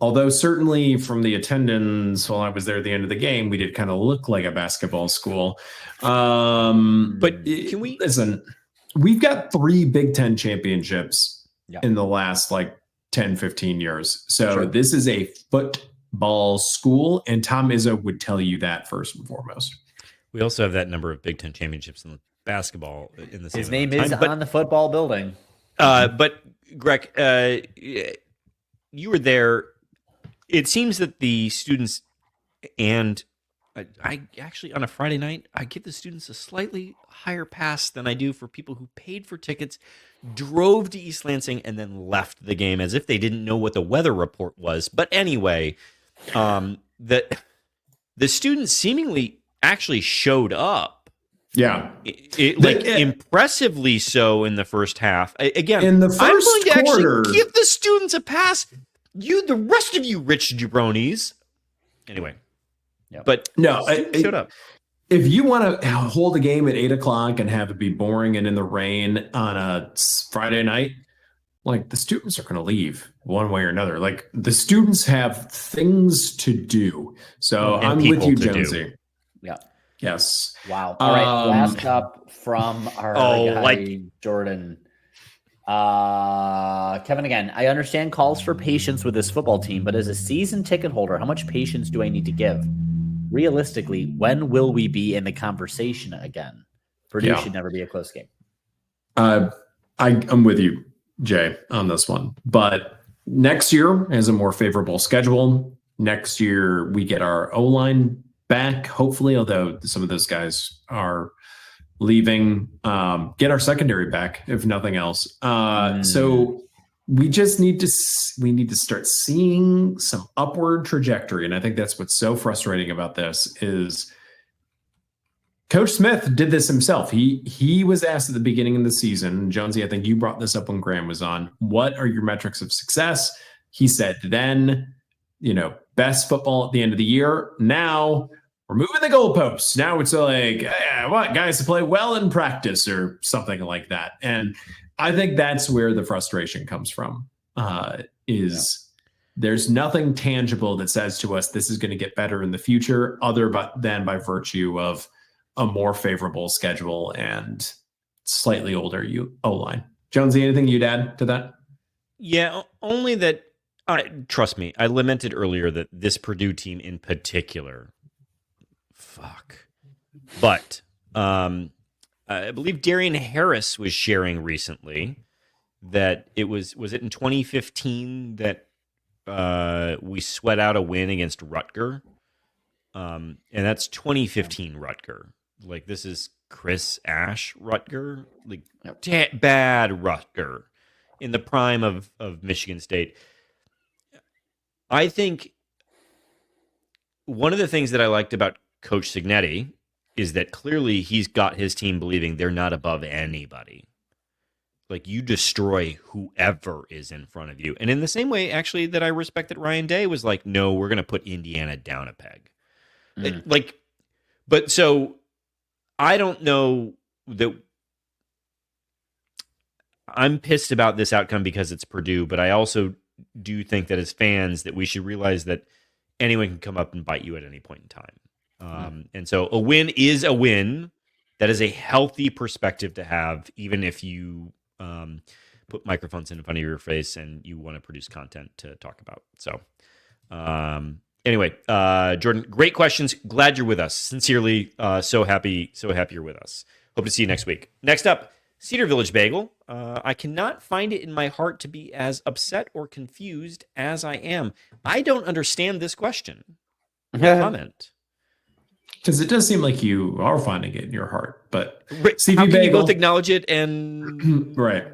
Although certainly from the attendance while I was there at the end of the game, we did kind of look like a basketball school. But can we listen? We've got 3 Big Ten championships in the last 10, 15 years. So this is a football school, and Tom Izzo would tell you that first and foremost. We also have that number of Big Ten championships in basketball in the same His name is on the football building. But Greg, you were there. It seems that the students, and I actually on a Friday night, I give the students a slightly higher pass than I do for people who paid for tickets, drove to East Lansing, and then left the game as if they didn't know what the weather report was. But anyway, the students seemingly actually showed up. Yeah, impressively so in the first half. Again, in the first I'm going to quarter, actually give the students a pass. The rest of you rich jabronis. Anyway, but no, shut up. If you want to hold a game at 8:00 and have it be boring and in the rain on a Friday night, the students are going to leave one way or another. The students have things to do. So I'm with you, Jonesy. Yeah. Yes. Wow. All right. Last up from our guy, Jordan. Kevin again, I understand calls for patience with this football team, but as a season ticket holder, how much patience do I need to give? Realistically, when will we be in the conversation again? Purdue should never be a close game. I'm with you, Jay, on this one. But next year has a more favorable schedule. Next year we get our O-line back, hopefully, although some of those guys are leaving. Get our secondary back, if nothing else. So we just need to start seeing some upward trajectory, and I think that's what's so frustrating about this is Coach Smith did this himself. He was asked at the beginning of the season, Jonesy, I think you brought this up when Graham was on, what are your metrics of success? He said then, best football at the end of the year. Now we're moving the goalposts. Now it's what guys to play well in practice or something like that. And I think that's where the frustration comes from. There's nothing tangible that says to us this is going to get better in the future, than by virtue of a more favorable schedule and slightly older O-line. Jonesy, anything you'd add to that? Yeah, only that. Trust me, I lamented earlier that this Purdue team in particular. Fuck. But I believe Darian Harris was sharing recently that it was it in 2015 that we sweat out a win against Rutgers? And that's 2015 Rutgers. Like, this is Chris Ash Rutgers, like bad Rutgers in the prime of Michigan State. I think one of the things that I liked about Coach Signetti is that clearly he's got his team believing they're not above anybody. Like, you destroy whoever is in front of you. And in the same way, actually, that I respect that Ryan Day was like, no, we're going to put Indiana down a peg. But so I don't know that I'm pissed about this outcome because it's Purdue, but I also do think that as fans that we should realize that anyone can come up and bite you at any point in time. And so a win is a win. That is a healthy perspective to have, even if you put microphones in front of your face and you want to produce content to talk about. So anyway, Jordan, great questions. Glad you're with us. Sincerely, so happy you're with us. Hope to see you next week. Next up, Cedar Village Bagel. I cannot find it in my heart to be as upset or confused as I am. I don't understand this question. Comment. Because it does seem like you are finding it in your heart, but CV how can Bagel, you both acknowledge it and right.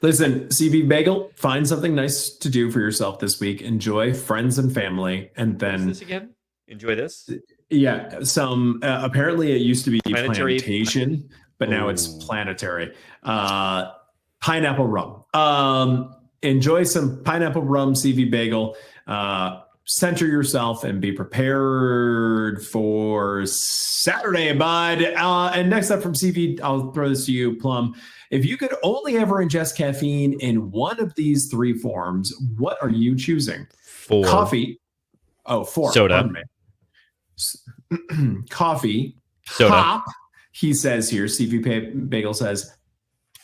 Listen, CV Bagel, find something nice to do for yourself this week. Enjoy friends and family, and then this again. Enjoy this. Yeah, some apparently it used to be plantation, but now it's planetary. Pineapple rum. Enjoy some pineapple rum, CV Bagel. Center yourself and be prepared for Saturday, bud. And next up from CV, I'll throw this to you, Plum. If you could only ever ingest caffeine in one of these three forms, what are you choosing? 4. Coffee. Oh, 4. Soda. Coffee. Soda. Hop. He says here, CV Bagel says,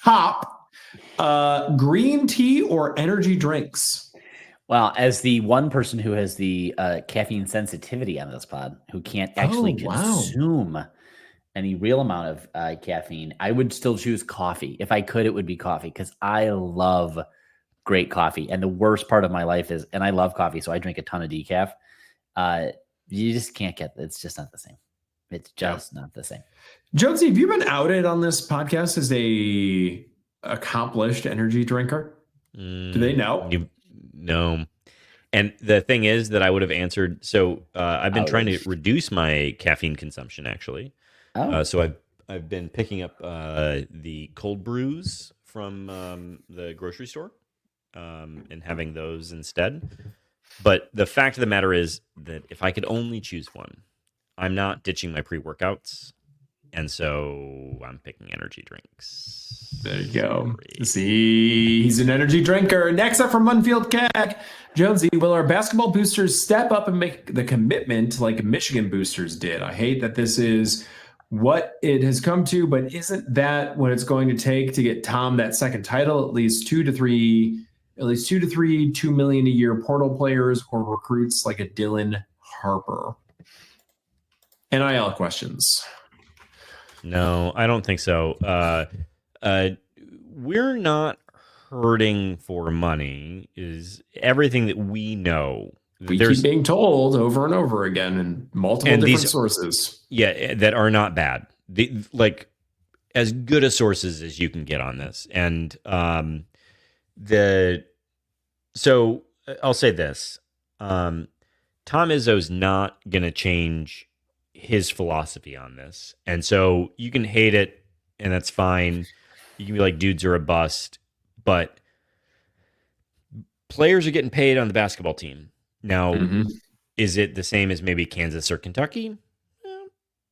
hop. Green tea or energy drinks? Well, as the one person who has the caffeine sensitivity on this pod, who can't actually consume any real amount of caffeine, I would still choose coffee. If I could, it would be coffee, because I love great coffee. And the worst part of my life is, and I love coffee, so I drink a ton of decaf. You just can't get, it's just not the same. It's just not the same. Jonesy, have you been outed on this podcast as a accomplished energy drinker? Do they know? No. And the thing is that I would have answered. So I've been trying to reduce my caffeine consumption, actually. So I've been picking up the cold brews from the grocery store and having those instead. But the fact of the matter is that if I could only choose one, I'm not ditching my pre-workouts. And so I'm picking energy drinks. There you go. See, he's an energy drinker. Next up from Munfield Cag, Jonesy, will our basketball boosters step up and make the commitment like Michigan boosters did? I hate that this is what it has come to, but isn't that what it's going to take to get Tom that second title? At least two to three, $2 million a year portal players or recruits like a Dylan Harper. NIL questions. No, I don't think so. We're not hurting for money, is everything that we know. We keep being told over and over again in multiple different sources. Yeah, that are not bad. Like, as good a sources as you can get on this. And so I'll say this. Tom Izzo's not going to change his philosophy on this. And so you can hate it, and that's fine. You can be like, dudes are a bust. But players are getting paid on the basketball team. Now, is it the same as maybe Kansas or Kentucky?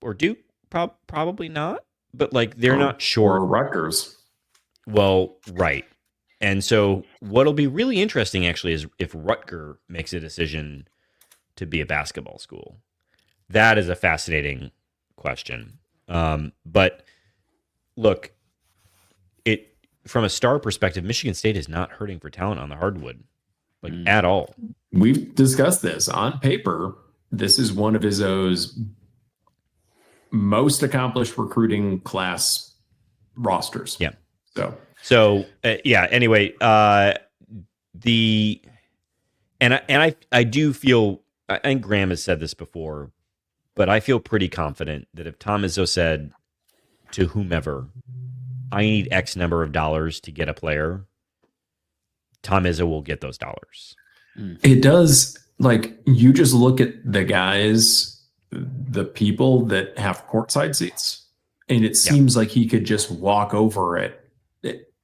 Or Duke? Probably not. But, like, they're not short. Or Rutgers. Well, right. And so what'll be really interesting, actually, is if Rutgers makes a decision to be a basketball school. That is a fascinating question. But look, from a star perspective, Michigan State is not hurting for talent on the hardwood, like at all. We've discussed this on paper. This is one of Izzo's most accomplished recruiting class rosters. Yeah. So So yeah. Anyway, the I do feel. I think Graham has said this before, but I feel pretty confident that if Tom Izzo said to whomever, "I need X number of dollars to get a player," Tom Izzo will get those dollars. It does. Like, you just look at the guys, the people that have courtside seats, and it seems like he could just walk over it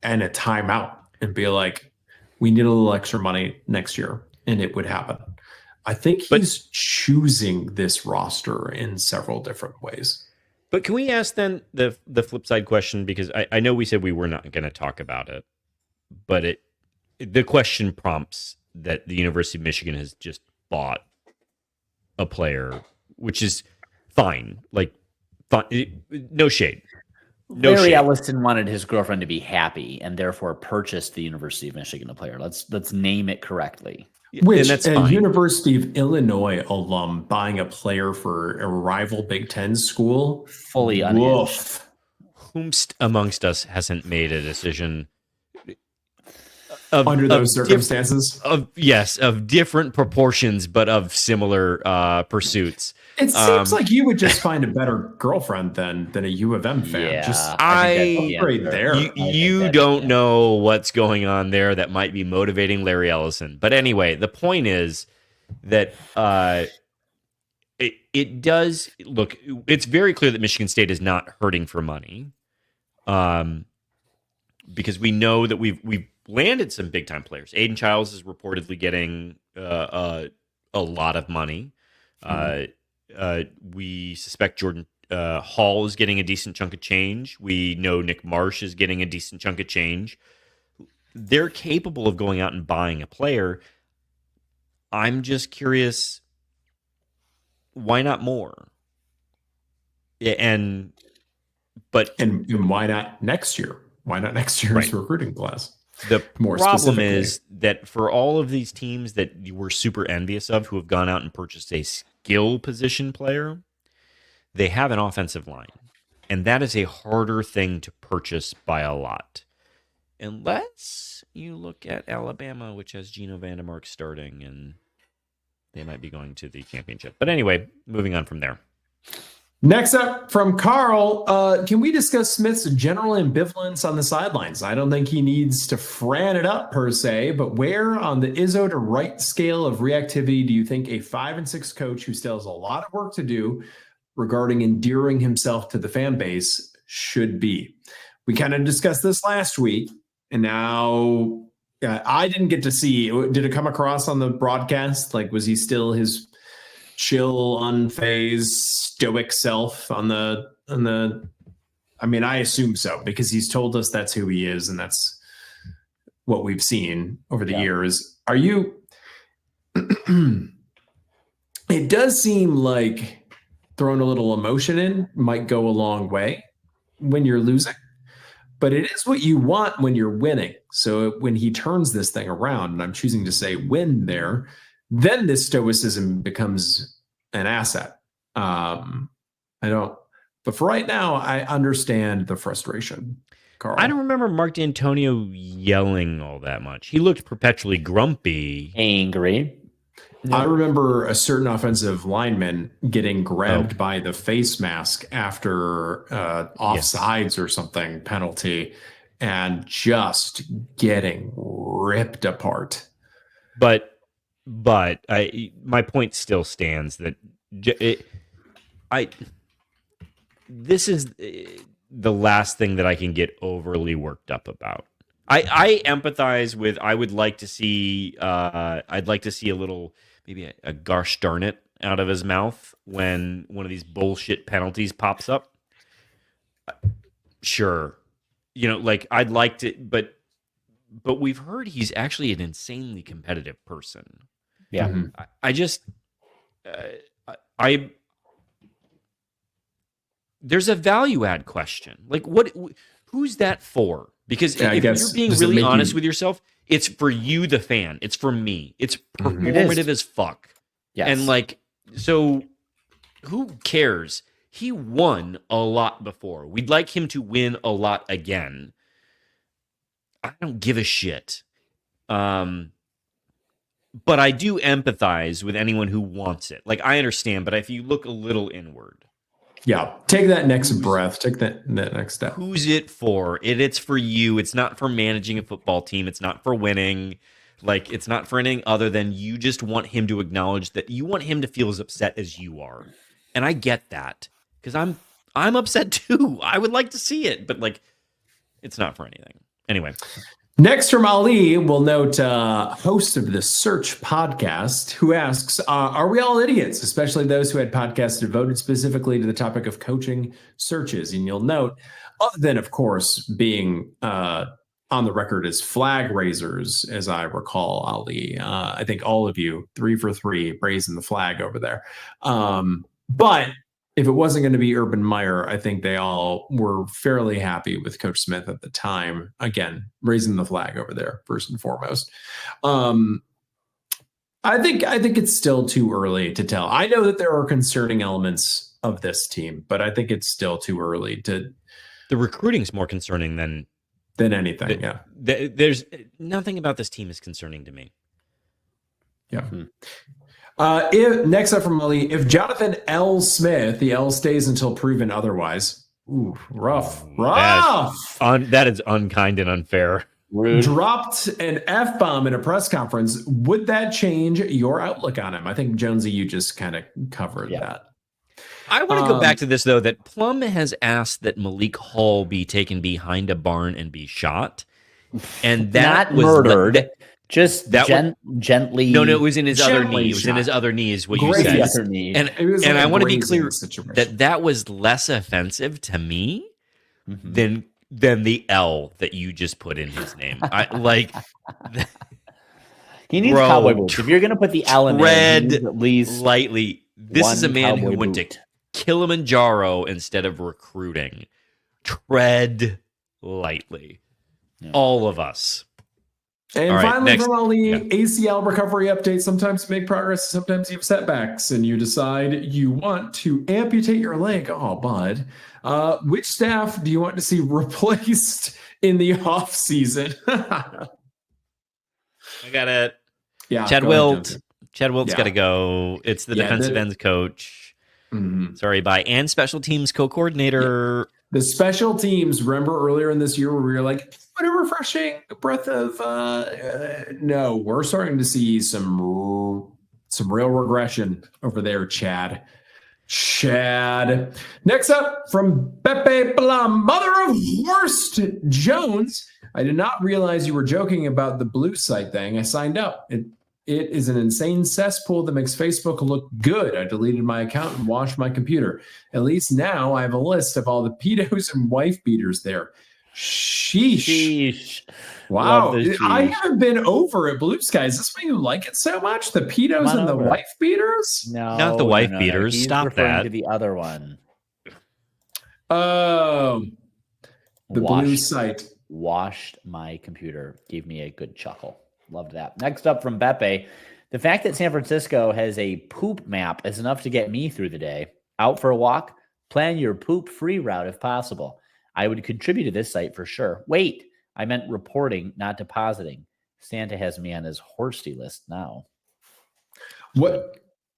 and a timeout and be like, we need a little extra money next year, and it would happen. I think he's choosing this roster in several different ways. But can we ask then the flip side question? Because I know we said we were not going to talk about it, but the question prompts that the University of Michigan has just bought a player, which is fine. Like, fine, no shade. No Larry shade. Ellison wanted his girlfriend to be happy and therefore purchased the University of Michigan a player. Let's name it correctly. Which that's a fine. University of Illinois alum buying a player for a rival Big Ten school? Fully unhinged. Whomst amongst us hasn't made a decision under those circumstances? Of different proportions, but of similar pursuits. It seems like you would just find a better girlfriend than a U of M fan. Yeah, just right there. You don't know what's going on there that might be motivating Larry Ellison. But anyway, the point is that it does look. It's very clear that Michigan State is not hurting for money, because we know that we've landed some big time players. Aiden Childs is reportedly getting a lot of money. We suspect Jordan Hall is getting a decent chunk of change. We know Nick Marsh is getting a decent chunk of change. They're capable of going out and buying a player. I'm just curious, why not more? And why not next year? Why not next year's recruiting class? The problem is that for all of these teams that you were super envious of who have gone out and purchased a skill position player, they have an offensive line. And that is a harder thing to purchase by a lot. Unless you look at Alabama, which has Geno Vandermark starting, and they might be going to the championship. But anyway, moving on from there. Next up from Carl, can we discuss Smith's general ambivalence on the sidelines? I don't think he needs to fran it up per se, but where on the Izzo to Wright scale of reactivity do you think a 5-6 coach who still has a lot of work to do regarding endearing himself to the fan base should be? We kind of discussed this last week, and now I didn't get to see. Did it come across on the broadcast? Like, was he still his chill, unfazed, stoic self on the I mean, I assume so, because he's told us that's who he is, and that's what we've seen over the years. Are you it does seem like throwing a little emotion in might go a long way when you're losing, but it is what you want when you're winning. So when he turns this thing around, and I'm choosing to say win there, then this stoicism becomes an asset. But for right now, I understand the frustration, Carl. I don't remember Mark D'Antonio yelling all that much. He looked perpetually grumpy. Angry. I remember a certain offensive lineman getting grabbed by the face mask after offsides or something penalty and just getting ripped apart. But my point still stands that this is the last thing that I can get overly worked up about. I empathize with. I would like to see. I'd like to see a little, maybe a gosh darn it out of his mouth when one of these bullshit penalties pops up. Sure, like I'd like to, but we've heard he's actually an insanely competitive person. Yeah. Mm-hmm. I just, there's a value add question. Like, who's that for? Because if you're being really honest with yourself, it's for you, the fan. It's for me. It's performative as fuck. Yes. And like, so who cares? He won a lot before. We'd like him to win a lot again. I don't give a shit. But I do empathize with anyone who wants it. Like, I understand, but if you look a little inward. Yeah, take that next breath. Take that next step. Who's it for? It's for you. It's not for managing a football team. It's not for winning. Like, it's not for anything other than you just want him to acknowledge that you want him to feel as upset as you are. And I get that because I'm upset too. I would like to see it, but like, it's not for anything. Anyway. Next from Ali, we'll note host of the Search podcast, who asks, are we all idiots, especially those who had podcasts devoted specifically to the topic of coaching searches? And you'll note, other than, of course, being on the record as flag raisers, as I recall, Ali, I think all of you, 3 for 3, raising the flag over there. But if it wasn't going to be Urban Meyer, I think they all were fairly happy with Coach Smith at the time. Again, raising the flag over there, first and foremost. I think it's still too early to tell. I know that there are concerning elements of this team, but I think it's still too early to. The recruiting's more concerning than anything. There's nothing about this team is concerning to me. Yeah. Next up from Molly, if Jonathan L. Smith, the L stays until proven otherwise. Ooh, rough. That is unkind and unfair. Rude. Dropped an F-bomb in a press conference. Would that change your outlook on him? I think, Jonesy, you just kind of covered that. I want to go back to this, though, that Plum has asked that Malik Hall be taken behind a barn and be shot. And that not was murdered. Just gently. No, it was in his other knee. Gently It was in his other knee, is what you Grazed. said. Other knee. And was I want to be grazing clear situation. that was less offensive to me than the L that you just put in his name. I like. He needs cowboy boots. If you're going to put the L in there, he needs at least lightly. This is a man who went boot. to Kilimanjaro instead of recruiting. Tread lightly. Yeah. All of us. And right, finally, next. from Ali, ACL recovery update. Sometimes you make progress, sometimes you have setbacks, and you decide you want to amputate your leg. Oh, bud. Which staff do you want to see replaced in the off season? I got it. Yeah, Chad Wilt. Chad Wilt's got to go. It's the defensive ends coach. Sorry, bye. And special teams co-coordinator. The special teams, remember earlier in this year where we were like, what a refreshing breath of no, we're starting to see some real regression over there, Chad. Next up from Pepe Blam, mother of Horst Jones. I did not realize you were joking about the blue site thing. I signed up. It is an insane cesspool that makes Facebook look good. I deleted my account and washed my computer. At least now I have a list of all the pedos and wife beaters there. Sheesh. Wow. I haven't been over at Blue Sky. Is this why you like it so much? The pedos and the wife beaters? No. Not the wife beaters. He's Stop that. To the other one. Oh. Blue site. Washed my computer. Gave me a good chuckle. Loved that. Next up from Beppe, the fact that San Francisco has a poop map is enough to get me through the day. Out for a walk? Plan your poop-free route if possible. I would contribute to this site for sure. Wait, I meant reporting, not depositing. Santa has me on his horsey list now. What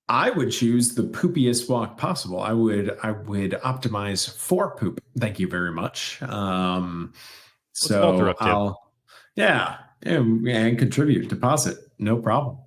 I would choose the poopiest walk possible. I would optimize for poop. Thank you very much. So and contribute, deposit, no problem.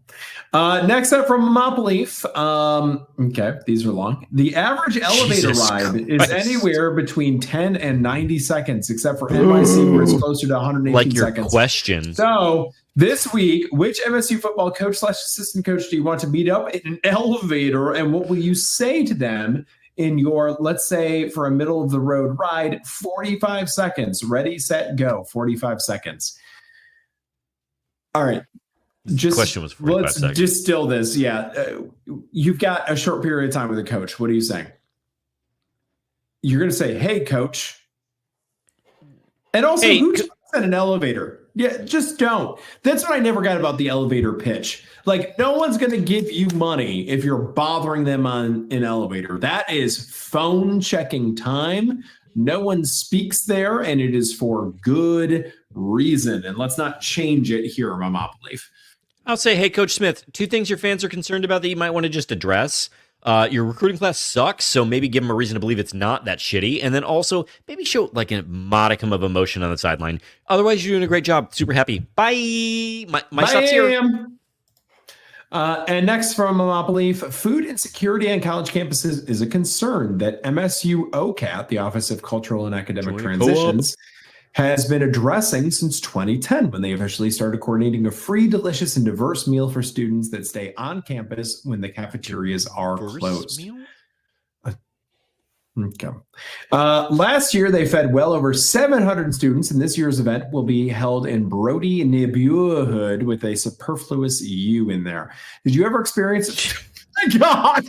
Next up from Monopoly. Okay, these are long. The average elevator ride is anywhere between 10 and 90 seconds, except for NYC, where it's closer to 118 seconds. Like your question. So this week, which MSU football coach / assistant coach do you want to meet up in an elevator, and what will you say to them in your, let's say, for a middle of the road ride, 45 seconds. Ready, set, go. 45 seconds. All right. Question was 45 seconds. Let's distill this. Yeah. You've got a short period of time with a coach. What are you saying? You're going to say, hey, coach. And also, who talks at an elevator? Yeah, just don't. That's what I never got about the elevator pitch. Like, no one's going to give you money if you're bothering them on an elevator. That is phone checking time. No one speaks there, and it is for good reason. And let's not change it here, Mama Belief. I'll say, hey, Coach Smith, 2 things your fans are concerned about that you might want to just address. Your recruiting class sucks, so maybe give them a reason to believe it's not that shitty. And then also maybe show like a modicum of emotion on the sideline. Otherwise, you're doing a great job. Super happy. Bye. My stuff's here. And next from Mama Belief, food insecurity on college campuses is a concern that MSU OCAT, the Office of Cultural and Academic Transitions, has been addressing since 2010 when they officially started coordinating a free, delicious, and diverse meal for students that stay on campus when the cafeterias are closed. Okay. Last year, they fed well over 700 students, and this year's event will be held in Brody neighborhood with a superfluous U in there. Did you ever experience it? My God,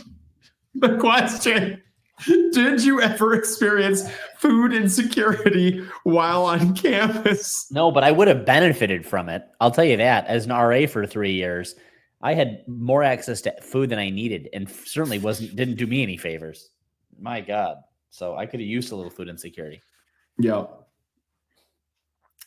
the question. Did you ever experience food insecurity while on campus? No, but I would have benefited from it. I'll tell you that. As an RA for 3 years, I had more access to food than I needed, and certainly didn't do me any favors. My God. So I could have used a little food insecurity. Yeah.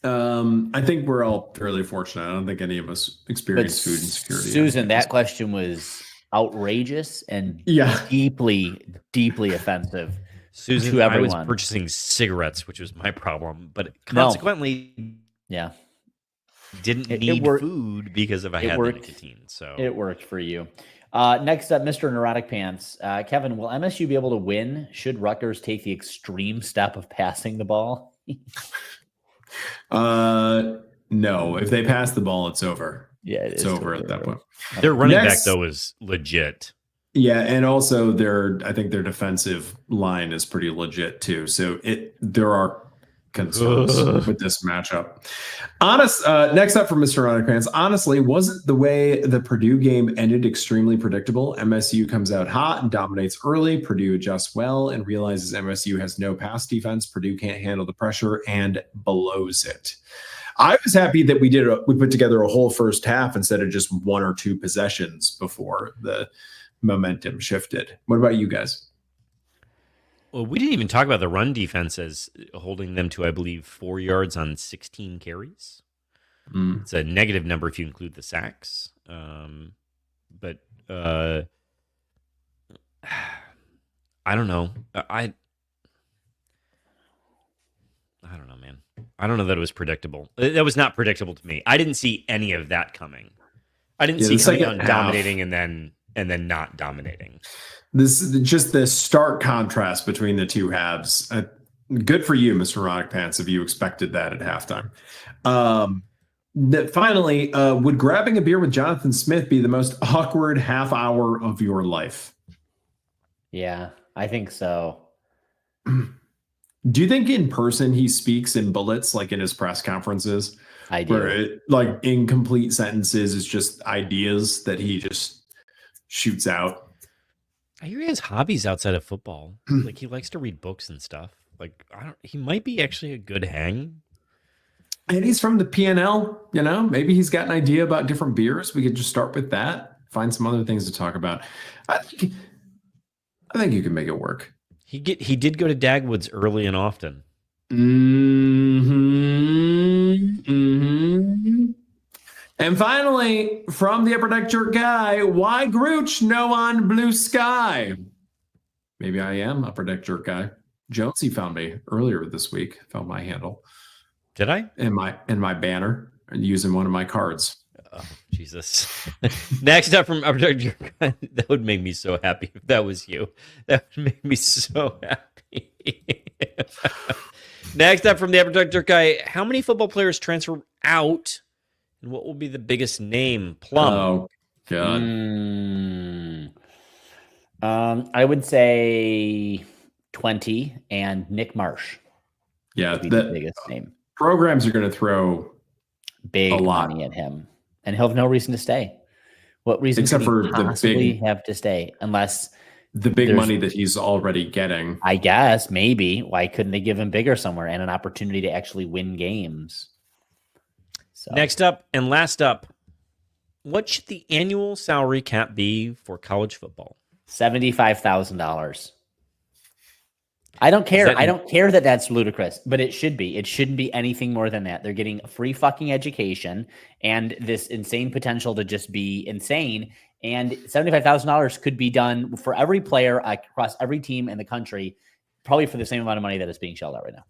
I think we're all fairly fortunate. I don't think any of us experienced food insecurity. Susan, that question was outrageous and deeply, deeply offensive. Susan, to everyone. I was purchasing cigarettes, which was my problem, but consequently, didn't need food because I had the nicotine. So it worked for you. Next up, Mr. Neurotic Pants. Kevin, will MSU be able to win should Rutgers take the extreme step of passing the ball? No. If they pass the ball, it's over. Yeah, it's over at that point. Their running back, though, is legit. Yeah, and also I think their defensive line is pretty legit, too. So there are concerns with this matchup. Next up from Mr. Neurotic Pants. Honestly, wasn't the way the Purdue game ended extremely predictable? MSU comes out hot and dominates early. Purdue adjusts well and realizes MSU has no pass defense. Purdue can't handle the pressure and blows it. I was happy that we put together a whole first half instead of just 1 or 2 possessions before the momentum shifted. What about you guys? Well, we didn't even talk about the run defense as holding them to, I believe, 4 yards on 16 carries. It's a negative number if you include the sacks. But I don't know. I don't know, man. I don't know that it was predictable. That was not predictable to me. I didn't see any of that coming. I didn't see coming out and dominating and then not dominating. This is just the stark contrast between the two halves. Good for you, Mr. Neurotic Pants, if you expected that at halftime. Finally, would grabbing a beer with Jonathan Smith be the most awkward half hour of your life? Yeah, I think so. Do you think in person he speaks in bullets like in his press conferences? I do. Where like incomplete sentences is just ideas that he just shoots out. I hear he has hobbies outside of football. Like he likes to read books and stuff. Like he might be actually a good hang. And he's from the PNL, maybe he's got an idea about different beers. We could just start with that. Find some other things to talk about. I think you can make it work. He did go to Dagwood's early and often. And finally, from the Upper Deck Jerk Guy, why Grooch no on Blue Sky? Maybe I am Upper Deck Jerk Guy. Jonesy found me earlier this week, found my handle. Did I? In my banner, using one of my cards. Oh, Jesus. Next up from Upper Deck Jerk Guy, that would make me so happy if that was you. That would make me so happy. Next up from the Upper Deck Jerk Guy, how many football players transfer out? And what will be the biggest name? Plum. Oh, God. I would say 20 and Nick Marsh. Yeah, the biggest name. Programs are going to throw big money at him, and he'll have no reason to stay. What reason except for the big have to stay unless the big money that he's already getting? I guess maybe. Why couldn't they give him bigger somewhere and an opportunity to actually win games? So. Next up and last up, what should the annual salary cap be for college football? $75,000. I don't care. I don't care that that's ludicrous, but it should be. It shouldn't be anything more than that. They're getting a free fucking education and this insane potential to just be insane. And $75,000 could be done for every player across every team in the country, probably for the same amount of money that is being shelled out right now.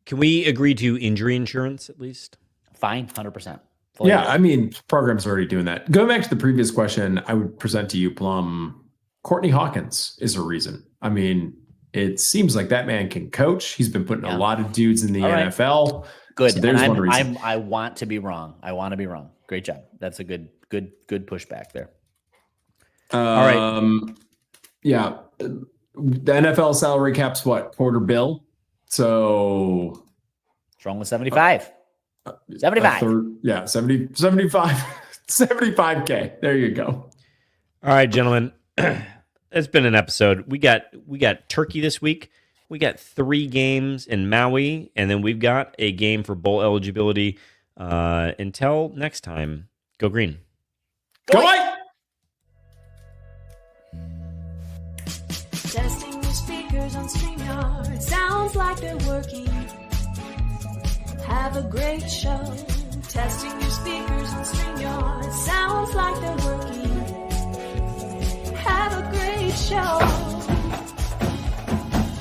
Can we agree to injury insurance at least? Fine, 100%. Yeah, I mean, programs are already doing that. Going back to the previous question, I would present to you, Plum, Courtney Hawkins is a reason. I mean, it seems like that man can coach. He's been putting a lot of dudes in the NFL. Good. So there's one reason. I want to be wrong. I want to be wrong. Great job. That's a good pushback there. All right. Yeah. The NFL salary cap's what? Quarter bill. So strong with 75. 75. 75K. There you go. All right, gentlemen. It's been an episode. We got Turkey this week. We got 3 games in Maui, and then we've got a game for bowl eligibility. Until next time, go green. Go white! Testing your speakers on StreamYard. Sounds like they're working. Have a great show. Testing your speakers on StreamYard. Sounds like they're working. Have a great show.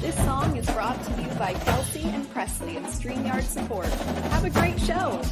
This song is brought to you by Kelsey and Presley of StreamYard Support. Have a great show.